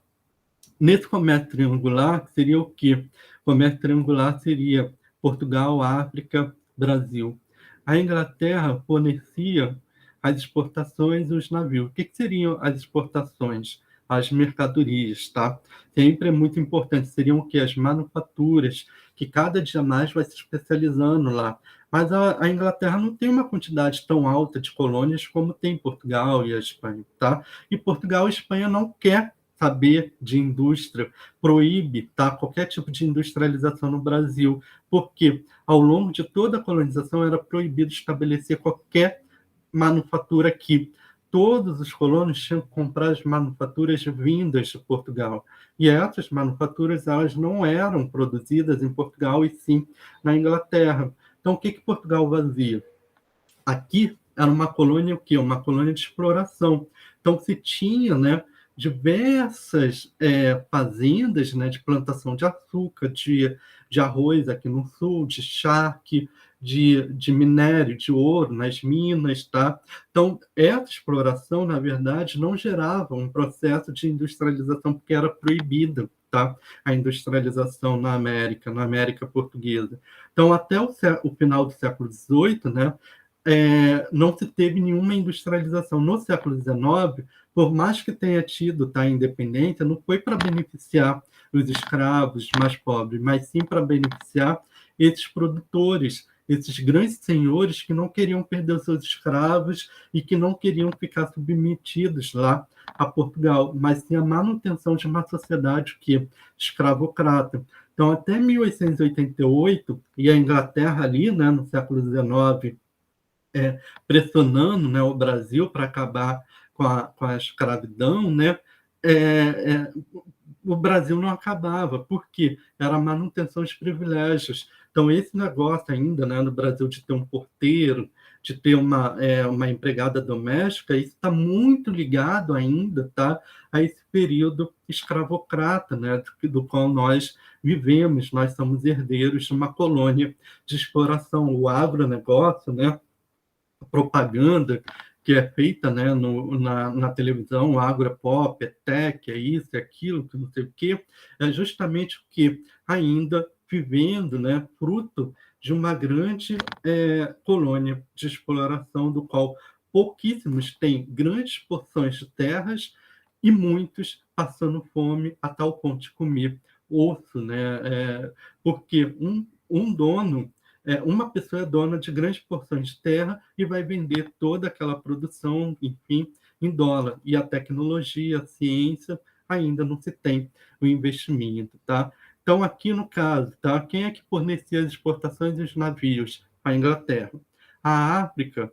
S1: Nesse comércio triangular, seria o quê? O comércio triangular seria Portugal, África, Brasil. A Inglaterra fornecia as exportações e os navios. O que seriam as exportações? As mercadorias, tá? Sempre é muito importante. Seriam o quê? As manufaturas, que cada dia mais vai se especializando lá. Mas a Inglaterra não tem uma quantidade tão alta de colônias como tem Portugal e a Espanha, tá? E Portugal e Espanha não quer saber de indústria, proíbe, tá, qualquer tipo de industrialização no Brasil, porque ao longo de toda a colonização era proibido estabelecer qualquer manufatura aqui. Todos os colonos tinham que comprar as manufaturas vindas de Portugal. E essas manufaturas elas não eram produzidas em Portugal, e sim na Inglaterra. Então, o que Portugal fazia? Aqui era uma colônia o quê? Uma colônia de exploração. Então, se tinha, né, diversas fazendas, né, de plantação de açúcar, de arroz aqui no sul, de charque, de minério, de ouro nas minas, tá? Então, essa exploração, na verdade, não gerava um processo de industrialização, porque era proibida, tá? A industrialização na América Portuguesa. Então, até o final do século XVIII, né, não se teve nenhuma industrialização. No século XIX, por mais que tenha tido, tá, independência, não foi para beneficiar os escravos mais pobres, mas sim para beneficiar esses produtores, esses grandes senhores que não queriam perder os seus escravos e que não queriam ficar submetidos lá a Portugal, mas sim a manutenção de uma sociedade que escravocrata. Então, até 1888, e a Inglaterra ali, né, no século XIX, pressionando, né, o Brasil para acabar com a escravidão, né, é, é, o Brasil não acabava, porque era a manutenção de privilégios. Então, esse negócio ainda, né, no Brasil, de ter um porteiro, de ter uma empregada doméstica, isso está muito ligado ainda, tá, a esse período escravocrata, né, do qual nós vivemos. Nós somos herdeiros de uma colônia de exploração. O agronegócio, né, propaganda que é feita, né, na televisão, agro é pop, é tech, é isso, é aquilo, que não sei o quê, é justamente o que ainda vivendo, né, fruto de uma grande colônia de exploração, do qual pouquíssimos têm grandes porções de terras e muitos passando fome a tal ponto de comer osso, né? Porque um dono uma pessoa é dona de grandes porções de terra e vai vender toda aquela produção, enfim, em dólar. E a tecnologia, a ciência, ainda não se tem o investimento, tá? Então, aqui no caso, tá? Quem é que fornecia as exportações dos navios? A Inglaterra. A África, o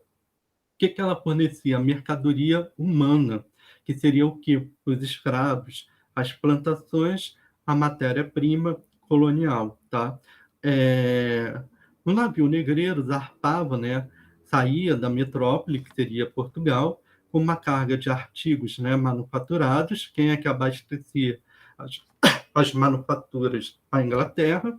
S1: que ela fornecia? A mercadoria humana, que seria o quê? Os escravos, as plantações, a matéria-prima colonial, tá? É, o navio negreiro zarpava, né? Saía da metrópole, que seria Portugal, com uma carga de artigos, né, manufaturados. Quem é que abastecia as, as manufaturas? A Inglaterra.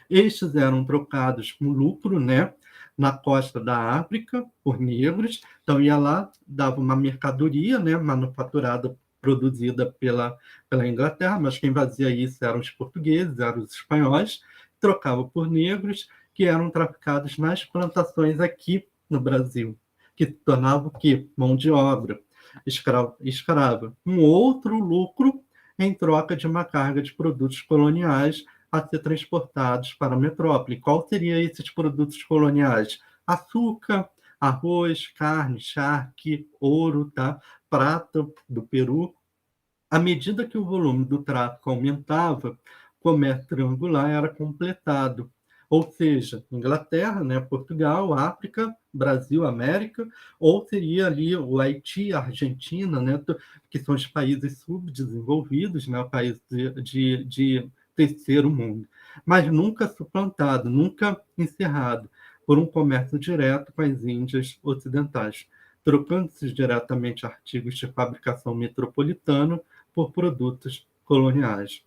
S1: Estes eram trocados com lucro, né, na costa da África, por negros. Então, ia lá, dava uma mercadoria, né, manufaturada, produzida pela Inglaterra, mas quem fazia isso eram os portugueses, eram os espanhóis, trocava por negros, que eram traficados nas plantações aqui no Brasil, que se tornava o quê? Mão de obra, escrava. Um outro lucro em troca de uma carga de produtos coloniais a ser transportados para a metrópole. Qual seriam esses produtos coloniais? Açúcar, arroz, carne, charque, ouro, tá? Prata do Peru. À medida que o volume do tráfico aumentava, o comércio triangular era completado. ou seja, Inglaterra, né, Portugal, África, Brasil, América, ou seria ali o Haiti, a Argentina, né, que são os países subdesenvolvidos, né, países de terceiro mundo, mas nunca suplantado, nunca encerrado por um comércio direto com as Índias ocidentais, trocando-se diretamente artigos de fabricação metropolitana por produtos coloniais.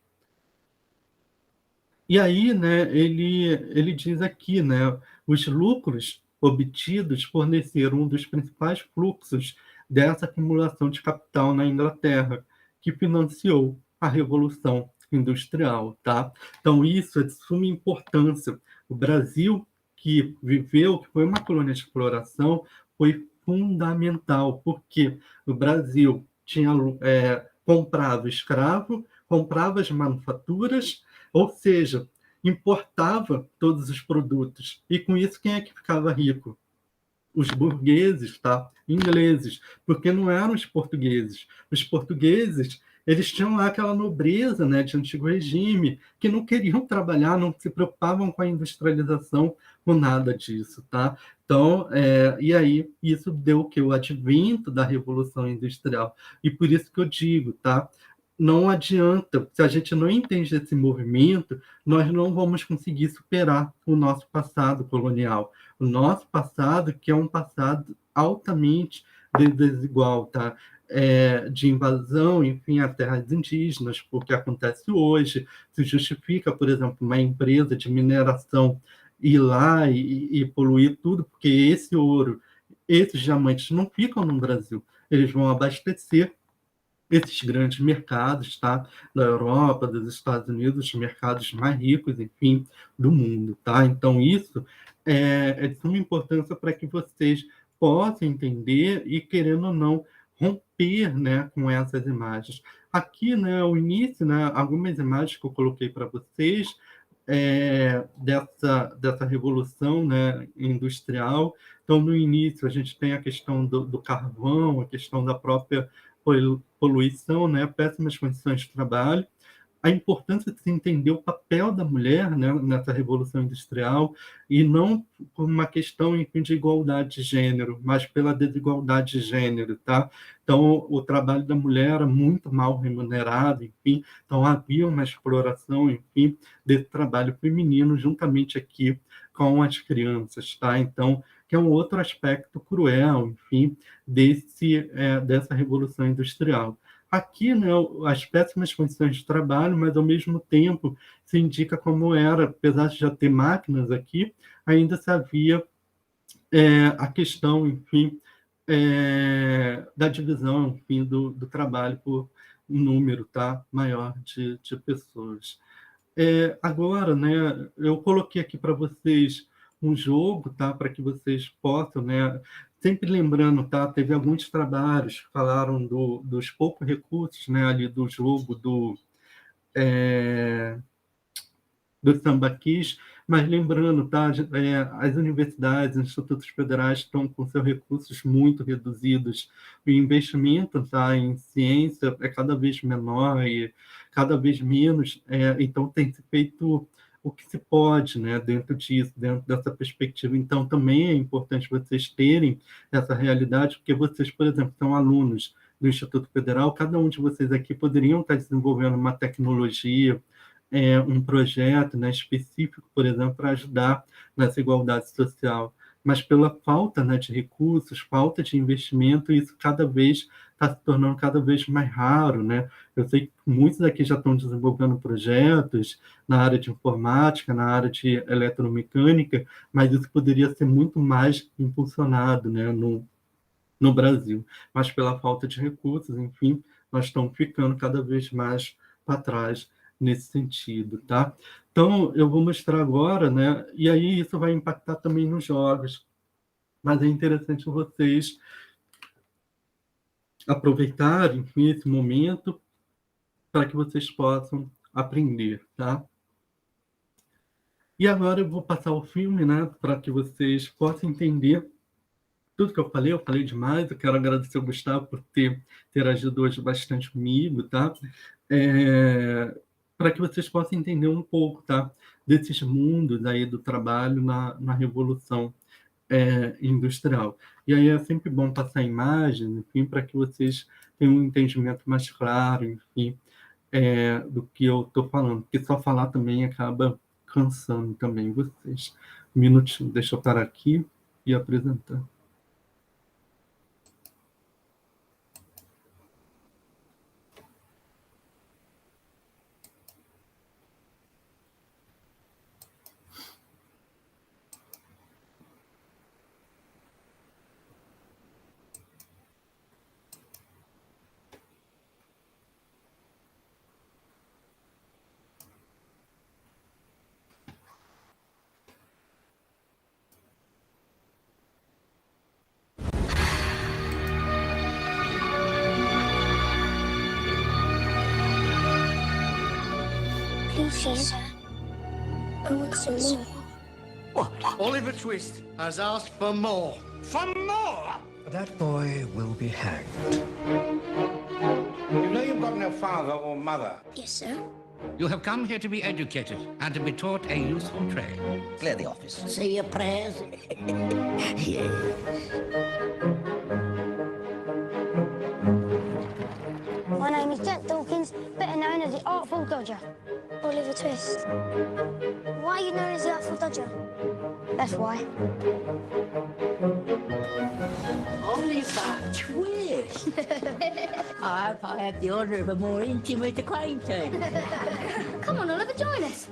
S1: E aí, né, ele diz aqui, né, os lucros obtidos forneceram um dos principais fluxos dessa acumulação de capital na Inglaterra, que financiou a Revolução Industrial, tá? Então, isso é de suma importância. O Brasil, que viveu, que foi uma colônia de exploração, foi fundamental, porque o Brasil tinha, comprava escravo, comprava as manufaturas, ou seja, importava todos os produtos. E com isso, quem é que ficava rico? Os burgueses, tá? Ingleses, porque não eram os portugueses. Os portugueses, eles tinham lá aquela nobreza, né, de antigo regime, que não queriam trabalhar, não se preocupavam com a industrialização, com nada disso, tá? Então, e aí isso deu o que? O advento da Revolução Industrial. E por isso que eu digo, tá? Não adianta, se a gente não entende esse movimento, nós não vamos conseguir superar o nosso passado colonial. O nosso passado, que é um passado altamente desigual, tá? De invasão, enfim, a terras indígenas, porque acontece hoje, se justifica, por exemplo, uma empresa de mineração ir lá e poluir tudo, porque esse ouro, esses diamantes não ficam no Brasil, eles vão abastecer esses grandes mercados, tá? Da Europa, dos Estados Unidos, os mercados mais ricos, enfim, do mundo, tá? Então, isso é de suma importância para que vocês possam entender e, querendo ou não, romper, né, com essas imagens. Aqui, né, o início, né, algumas imagens que eu coloquei para vocês, dessa revolução, né, industrial. Então, no início, a gente tem a questão do carvão, a questão da própria poluição, né, péssimas condições de trabalho, a importância de se entender o papel da mulher, né, nessa revolução industrial, e não como uma questão, enfim, de igualdade de gênero, mas pela desigualdade de gênero, tá? Então, o trabalho da mulher era muito mal remunerado, enfim, então havia uma exploração, enfim, desse trabalho feminino juntamente aqui com as crianças, tá? Então, que é um outro aspecto cruel, enfim, dessa revolução industrial. Aqui, né, as péssimas condições de trabalho, mas ao mesmo tempo se indica como era, apesar de já ter máquinas aqui, ainda se havia a questão, enfim, da divisão, enfim, do trabalho por um número, tá, maior de pessoas. Agora, né, eu coloquei aqui para vocês um jogo, tá, para que vocês possam, né, sempre lembrando, tá, teve alguns trabalhos que falaram dos poucos recursos, né, ali do jogo é, do sambaquis, mas lembrando, tá, as universidades, os institutos federais estão com seus recursos muito reduzidos, o investimento, tá, em ciência é cada vez menor e cada vez menos, então tem se feito o que se pode, né, dentro disso, dentro dessa perspectiva. Então, também é importante vocês terem essa realidade, porque vocês, por exemplo, são alunos do Instituto Federal, cada um de vocês aqui poderiam estar desenvolvendo uma tecnologia, um projeto, né, específico, por exemplo, para ajudar nessa igualdade social. Mas pela falta, né, de recursos, falta de investimento, isso cada vez está se tornando cada vez mais raro, né? Eu sei que muitos aqui já estão desenvolvendo projetos na área de informática, na área de eletromecânica, mas isso poderia ser muito mais impulsionado, né, no Brasil. Mas pela falta de recursos, enfim, nós estamos ficando cada vez mais para trás nesse sentido, tá? Então, eu vou mostrar agora, né? E aí isso vai impactar também nos jogos. Mas é interessante vocês aproveitarem, enfim, esse momento para que vocês possam aprender, tá? E agora eu vou passar o filme, né, para que vocês possam entender tudo que eu falei demais. Eu quero agradecer ao Gustavo por ter interagido hoje bastante comigo, tá? Para para que vocês possam entender um pouco, tá? Desses mundos aí do trabalho na Revolução Industrial. E aí é sempre bom passar imagens, enfim, para que vocês tenham um entendimento mais claro, enfim, do que eu estou falando, porque só falar também acaba cansando também vocês. Um minutinho, deixa eu parar aqui e apresentar.
S2: Please, sir. I want some more.
S3: What? Oliver Twist has asked for more. For more?
S4: That boy will be hanged.
S5: You know you've got no father or mother.
S2: Yes, sir.
S3: You have come here to be educated and to be taught a useful trade.
S4: Clear the office.
S6: Say your prayers. Yes.
S7: My name is Jack Dawkins, better known as the Artful Dodger.
S2: Oliver Twist. Why are you known as the Artful Dodger?
S7: That's why.
S6: Oliver Twist. I hope I have the honour of a more intimate acquaintance.
S7: Come on, Oliver, join us.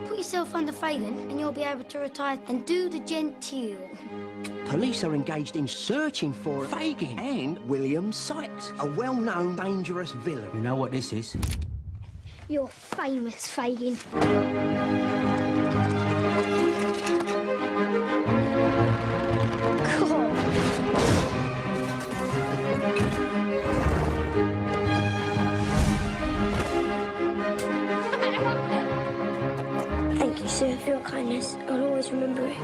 S7: Put yourself under Fagin and you'll be able to retire and do the genteel.
S4: Police are engaged in searching for Fagin and William Sykes, a well-known dangerous villain.
S6: You know what this is?
S7: You're famous, Fagin. God.
S2: Thank you, sir, for your kindness. I'll always remember it.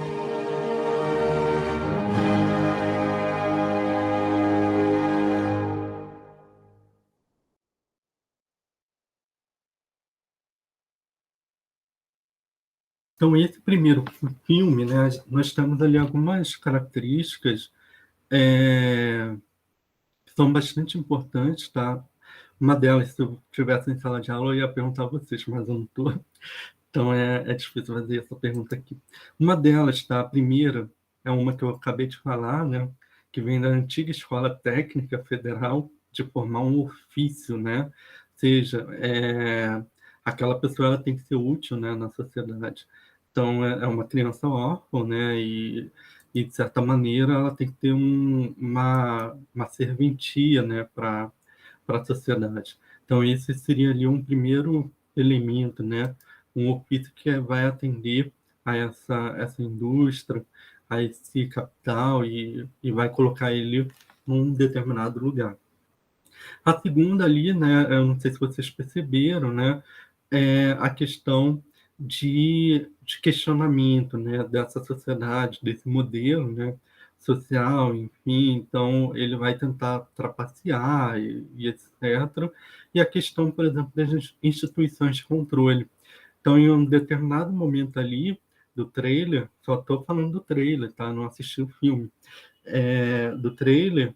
S1: Então, esse primeiro filme, né, nós temos ali algumas características que são bastante importantes, tá? Uma delas, se eu estivesse em sala de aula, eu ia perguntar a vocês, mas eu não estou. Então, é difícil fazer essa pergunta aqui. Uma delas, tá? A primeira é uma que eu acabei de falar, né? Que vem da antiga Escola Técnica Federal de formar um ofício, né? Ou seja, aquela pessoa ela tem que ser útil, né, na sociedade. Então, é uma criança órfã, né? E, de certa maneira, ela tem que ter uma serventia, né, para a sociedade. Então, esse seria ali um primeiro elemento, né? Um ofício que vai atender a essa indústria, a esse capital e vai colocar ele num determinado lugar. A segunda ali, né, eu não sei se vocês perceberam, né, é a questão de questionamento, né, dessa sociedade, desse modelo, né, social, enfim. Então, ele vai tentar trapacear e etc. E a questão, por exemplo, das instituições de controle. Então, em um determinado momento ali do trailer, só estou falando do trailer, tá? Não assisti o filme. Do trailer,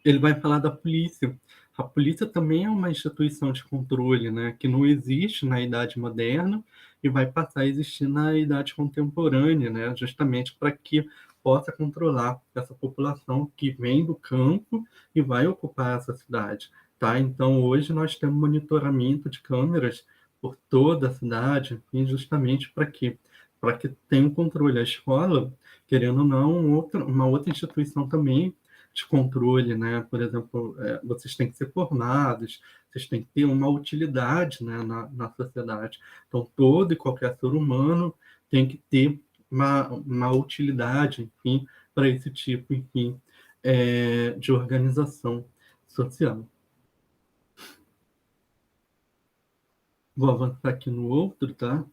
S1: ele vai falar da polícia. A polícia também é uma instituição de controle, né? Que não existe na Idade Moderna e vai passar a existir na Idade Contemporânea, né? Justamente para que possa controlar essa população que vem do campo e vai ocupar essa cidade, tá? Então, hoje nós temos monitoramento de câmeras por toda a cidade, enfim, justamente para quê? Para que tenha um controle. A escola, querendo ou não, uma outra instituição também de controle, né? Por exemplo, vocês têm que ser formados, vocês têm que ter uma utilidade, né, na sociedade. Então, todo e qualquer ser humano tem que ter uma utilidade, enfim, para esse tipo, enfim, de organização social. Vou avançar aqui no outro, tá?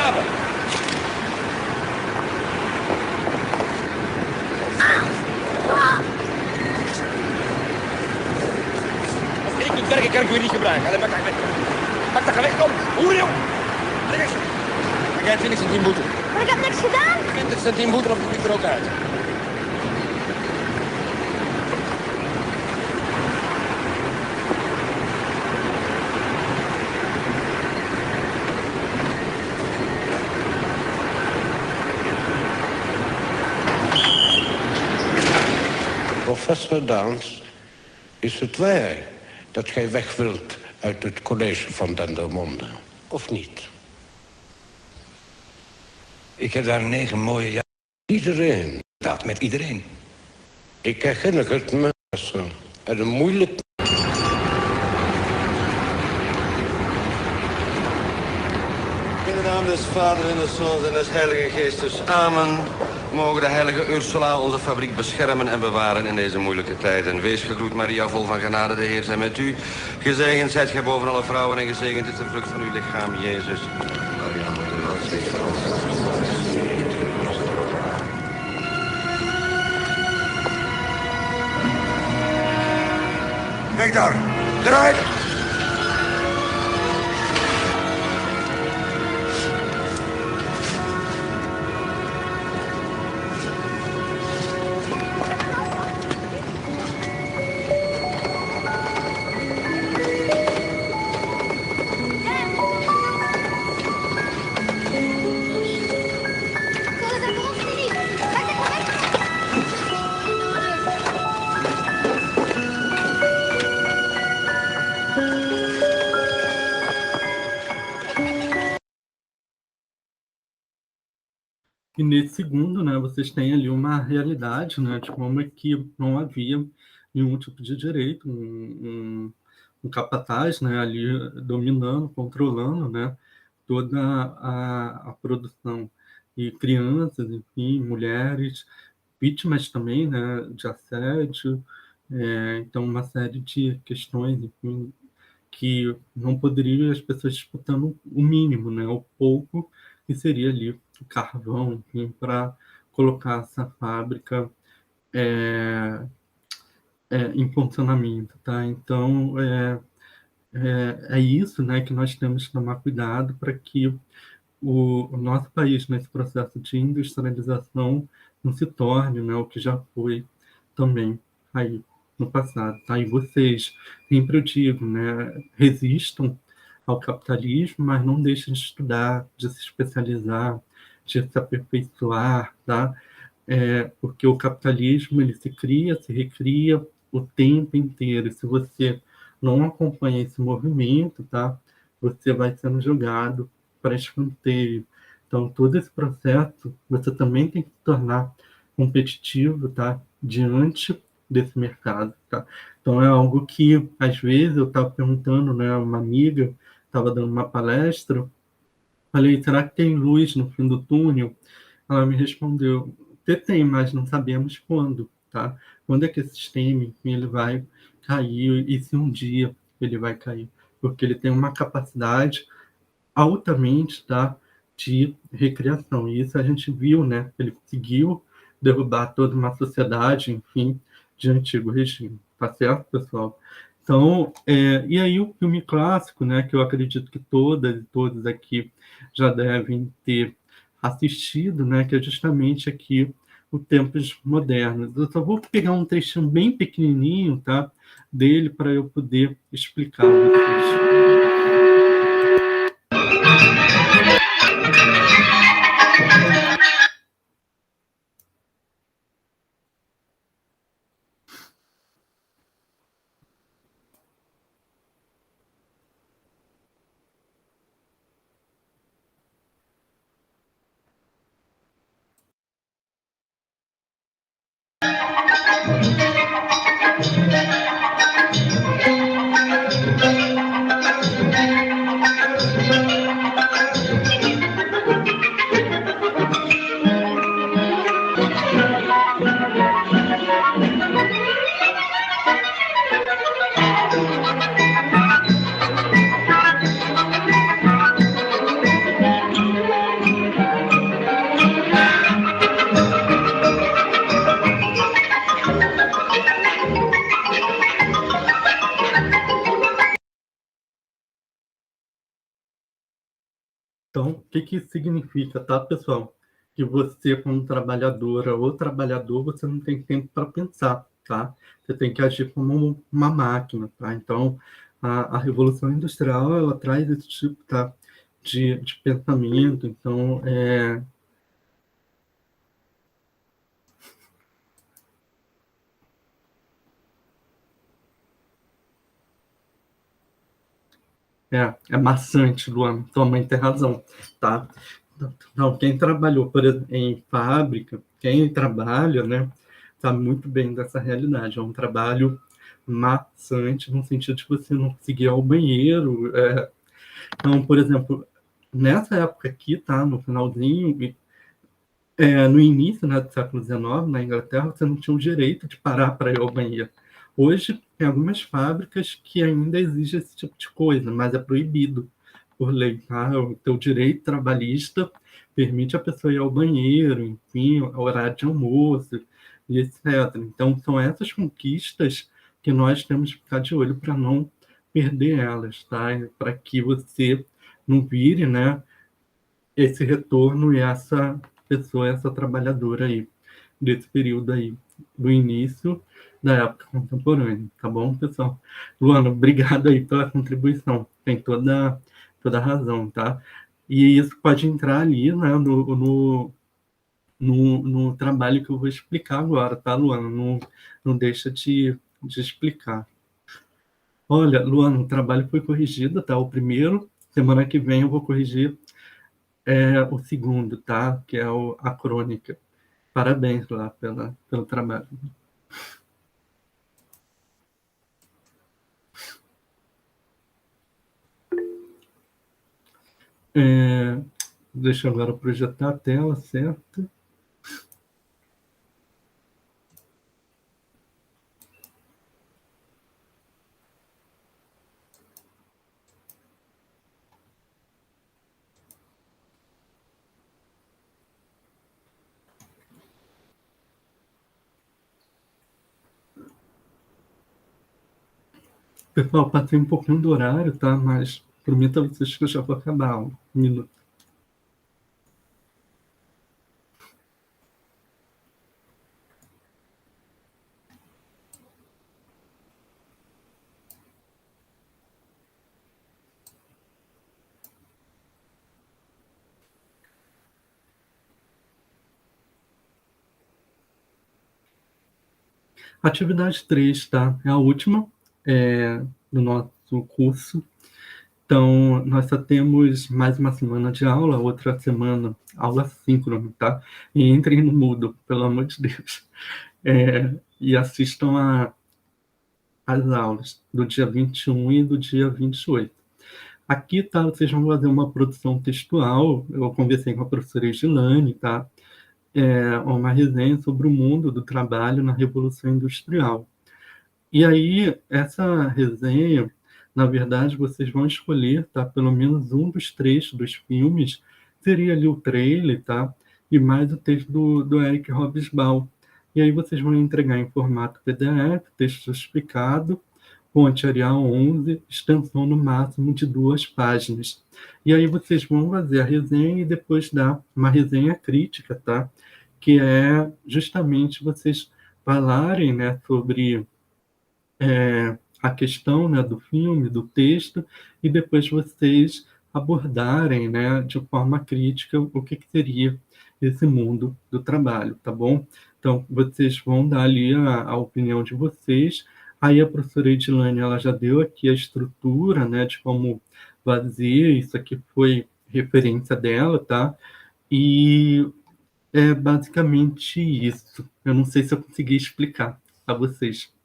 S5: slapen. Als ik moet werken, kan ik u niet gebruiken. Allee, pak dat weg. Pak dat weg, kom. Hoer, jong. Leg eens. Dan ga je 20 centiem boete.
S7: Maar ik heb niks gedaan.
S5: 20 centiem boete, of ik er ook uit.
S8: Professor Daans, is het waar dat gij weg wilt uit het college van Dendermonde, of niet?
S5: Ik heb daar 9 mooie jaren.
S8: Iedereen.
S5: Dat met iedereen.
S8: Ik herinner het me, professor, uit een moeilijk...
S3: In de naam des Vaders en des Zoons en des Heilige Geestes. Amen. Mogen de heilige Ursula onze fabriek beschermen en bewaren in deze moeilijke tijden. Wees gegroet, Maria, vol van genade, de Heer zij met u. Gezegend zijt gij boven alle vrouwen en gezegend is de vrucht van uw lichaam, Jezus. Maria, moeder van steeds van ons. Kijk daar, draai!
S1: E nesse segundo, né, vocês têm ali uma realidade, né, de como é que não havia nenhum tipo de direito, um capataz, né, ali dominando, controlando, né, toda a produção. E crianças, enfim, mulheres, vítimas também, né, de assédio, então uma série de questões, enfim, que não poderiam as pessoas disputando o mínimo, né, o pouco que seria ali o carvão, enfim, para colocar essa fábrica em funcionamento, tá? Então, é isso, né, que nós temos que tomar cuidado para que o nosso país, nesse processo de industrialização, não se torne, né, o que já foi também aí no passado, tá? E vocês, sempre eu digo, né, resistam ao capitalismo, mas não deixem de estudar, de se especializar, de se aperfeiçoar, tá? Porque o capitalismo, ele se cria, se recria o tempo inteiro. E se você não acompanha esse movimento, tá? Você vai sendo jogado para escanteio. Então, todo esse processo, você também tem que se tornar competitivo, tá? Diante desse mercado, tá? Então, é algo que, às vezes, eu estava perguntando, né, a uma amiga, estava dando uma palestra, falei, será que tem luz no fim do túnel? Ela me respondeu, tem, mas não sabemos quando, tá? Quando é que esse sistema, enfim, ele vai cair e se um dia ele vai cair? Porque ele tem uma capacidade altamente, tá, de recriação. E isso a gente viu, né? Ele conseguiu derrubar toda uma sociedade, enfim, de antigo regime. Tá certo, pessoal? Então, e aí o filme clássico, né, que eu acredito que todas e todos aqui já devem ter assistido, né, que é justamente aqui o Tempos Modernos. Eu só vou pegar um trechinho bem pequenininho, tá, dele para eu poder explicar a vocês. Então, o que isso significa, tá, pessoal? Que você, como trabalhadora ou trabalhador, você não tem tempo para pensar, tá? Você tem que agir como uma máquina, tá? Então, a Revolução Industrial, ela traz esse tipo, tá, de pensamento. Então, é maçante, Luana. Sua mãe tem razão, tá? Então, quem trabalhou, por exemplo, em fábrica, quem trabalha, né, sabe muito bem dessa realidade. É um trabalho maçante, no sentido de você não conseguir ir ao banheiro. Então, por exemplo, nessa época aqui, tá, no finalzinho, no início, né, do século XIX, na Inglaterra, você não tinha o direito de parar para ir ao banheiro. Hoje, tem algumas fábricas que ainda exigem esse tipo de coisa, mas é proibido por lei. Tá? O teu direito trabalhista permite a pessoa ir ao banheiro, enfim, horário de almoço, e etc. Então, são essas conquistas que nós temos que ficar de olho para não perder elas, tá? Para que você não vire, né, esse retorno e essa pessoa, essa trabalhadora aí, desse período aí, do início da época contemporânea, tá bom, pessoal? Luana, obrigado aí pela contribuição, tem toda a razão, tá? E isso pode entrar ali, né, no trabalho que eu vou explicar agora, tá, Luana? Não deixa de explicar. Olha, Luana, o trabalho foi corrigido, tá? O primeiro, semana que vem eu vou corrigir o segundo, tá? Que é a crônica. Parabéns lá pelo trabalho. Deixa eu agora projetar a tela, certo? Pessoal, passei um pouquinho do horário, tá? Mas prometo a vocês que eu já vou acabar. Um minuto. Atividade 3, tá? É a última do nosso curso. Então, nós só temos mais uma semana de aula, outra semana, aula síncrona, tá? E entrem no Moodle, pelo amor de Deus. E assistam às aulas do dia 21 e do dia 28. Aqui, tá? Vocês vão fazer uma produção textual. Eu conversei com a professora Edilane, tá? Uma resenha sobre o mundo do trabalho na Revolução Industrial. E aí, essa resenha, na verdade, vocês vão escolher, tá? Pelo menos um dos trechos dos filmes, seria ali o trailer, tá? E mais o texto do Eric Hobsbawm. E aí vocês vão entregar em formato PDF, texto justificado, fonte Arial 11, extensão no máximo de 2 páginas. E aí vocês vão fazer a resenha e depois dar uma resenha crítica, tá? Que é justamente vocês falarem, né, sobre a questão, né, do filme, do texto, e depois vocês abordarem, né, de forma crítica o que seria esse mundo do trabalho, tá bom? Então, vocês vão dar ali a opinião de vocês. Aí a professora Edilane, ela já deu aqui a estrutura, né, de como fazer, isso aqui foi referência dela, tá? E é basicamente isso. Eu não sei se eu consegui explicar a vocês.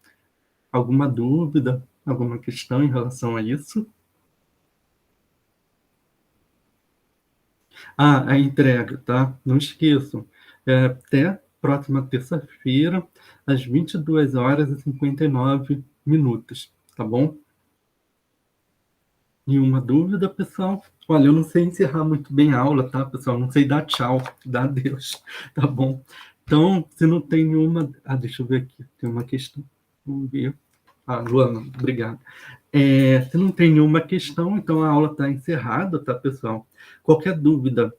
S1: Alguma dúvida, alguma questão em relação a isso? A entrega, tá? Não esqueçam. Até próxima terça-feira, às 22h59, tá bom? Nenhuma dúvida, pessoal? Olha, eu não sei encerrar muito bem a aula, tá, pessoal? Não sei dar tchau, dar adeus, tá bom? Então, se não tem nenhuma... deixa eu ver aqui, tem uma questão. Vamos ver. Luana, obrigado. Se não tem nenhuma questão, então a aula está encerrada, tá, pessoal? Qualquer dúvida,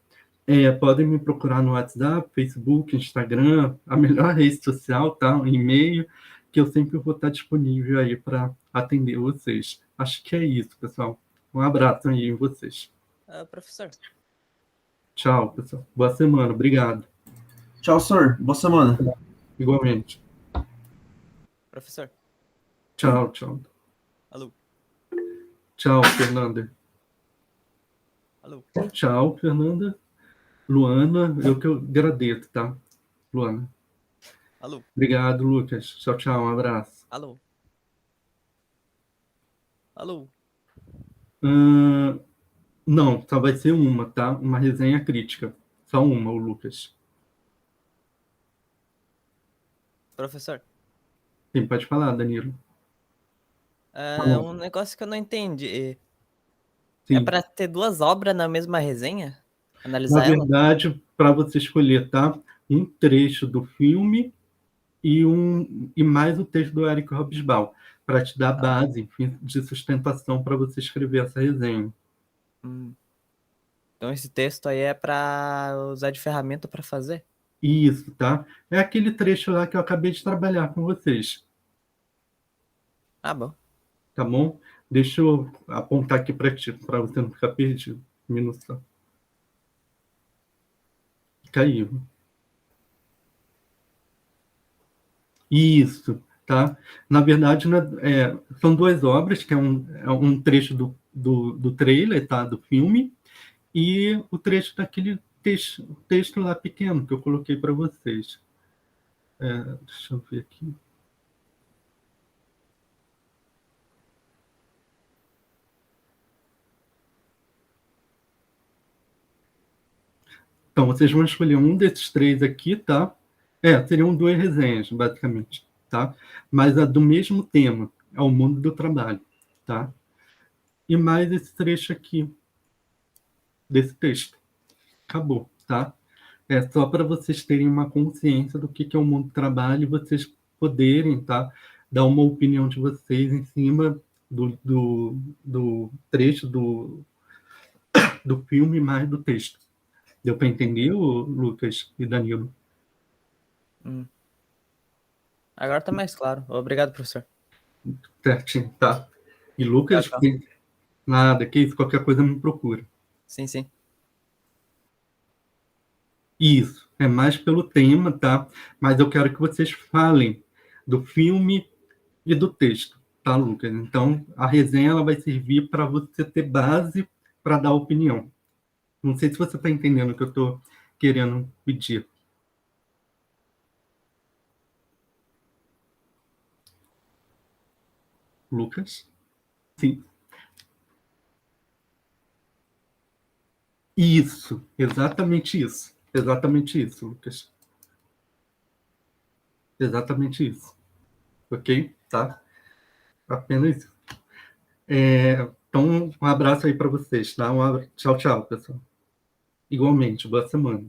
S1: podem me procurar no WhatsApp, Facebook, Instagram, a melhor rede social, tá? Um e-mail, que eu sempre vou estar disponível aí para atender vocês. Acho que é isso, pessoal. Um abraço aí em vocês.
S9: Professor.
S1: Tchau, pessoal. Boa semana. Obrigado.
S10: Tchau, senhor. Boa semana.
S1: Igualmente.
S9: Professor.
S1: Tchau, tchau.
S9: Alô.
S1: Tchau, Fernanda.
S9: Alô.
S1: Tchau, Fernanda. Luana, eu que agradeço, tá? Luana.
S9: Alô.
S1: Obrigado, Lucas. Tchau, tchau. Um abraço.
S9: Alô. Alô.
S1: Não, só vai ser uma, tá? Uma resenha crítica. Só uma, o Lucas.
S9: Professor.
S1: Sim, pode falar, Danilo.
S9: Um negócio que eu não entendi.
S1: Sim.
S9: É para ter 2 obras na mesma resenha?
S1: Na
S9: Analisar ela?
S1: verdade, para você escolher, tá? Um trecho do filme e mais o texto do Eric Hobsbawm, para te dar base, enfim, de sustentação para você escrever essa resenha.
S9: Então esse texto aí é para usar de ferramenta para fazer?
S1: Isso, tá? É aquele trecho lá que eu acabei de trabalhar com vocês.
S9: Bom.
S1: Tá bom? Deixa eu apontar aqui para ti, para você não ficar perdido. Um minuto só. Caiu. Isso, tá? Na verdade, são 2 obras, que é um trecho do trailer, tá? Do filme, e o trecho daquele texto lá pequeno que eu coloquei para vocês. Deixa eu ver aqui. Então, vocês vão escolher um desses 3 aqui, tá? Seriam 2 resenhas, basicamente, tá? Mas a do mesmo tema, é o mundo do trabalho, tá? E mais esse trecho aqui, desse texto. Acabou, tá? É só para vocês terem uma consciência do que é o mundo do trabalho e vocês poderem, tá? Dar uma opinião de vocês em cima do trecho do filme mais do texto. Deu para entender, Lucas e Danilo?
S9: Agora tá mais claro. Obrigado, professor.
S1: Certinho, tá. E Lucas,
S9: Tchau.
S1: Nada, que isso, qualquer coisa me procura.
S9: Sim.
S1: Isso, é mais pelo tema, tá? Mas eu quero que vocês falem do filme e do texto, tá, Lucas? Então, a resenha ela vai servir para você ter base para dar opinião. Não sei se você está entendendo o que eu estou querendo pedir. Lucas? Sim. Isso, exatamente isso. Exatamente isso, Lucas. Exatamente isso. Ok? Tá? Apenas isso. Então, um abraço aí para vocês, tá? Tchau, tchau, pessoal. Igualmente, boa semana.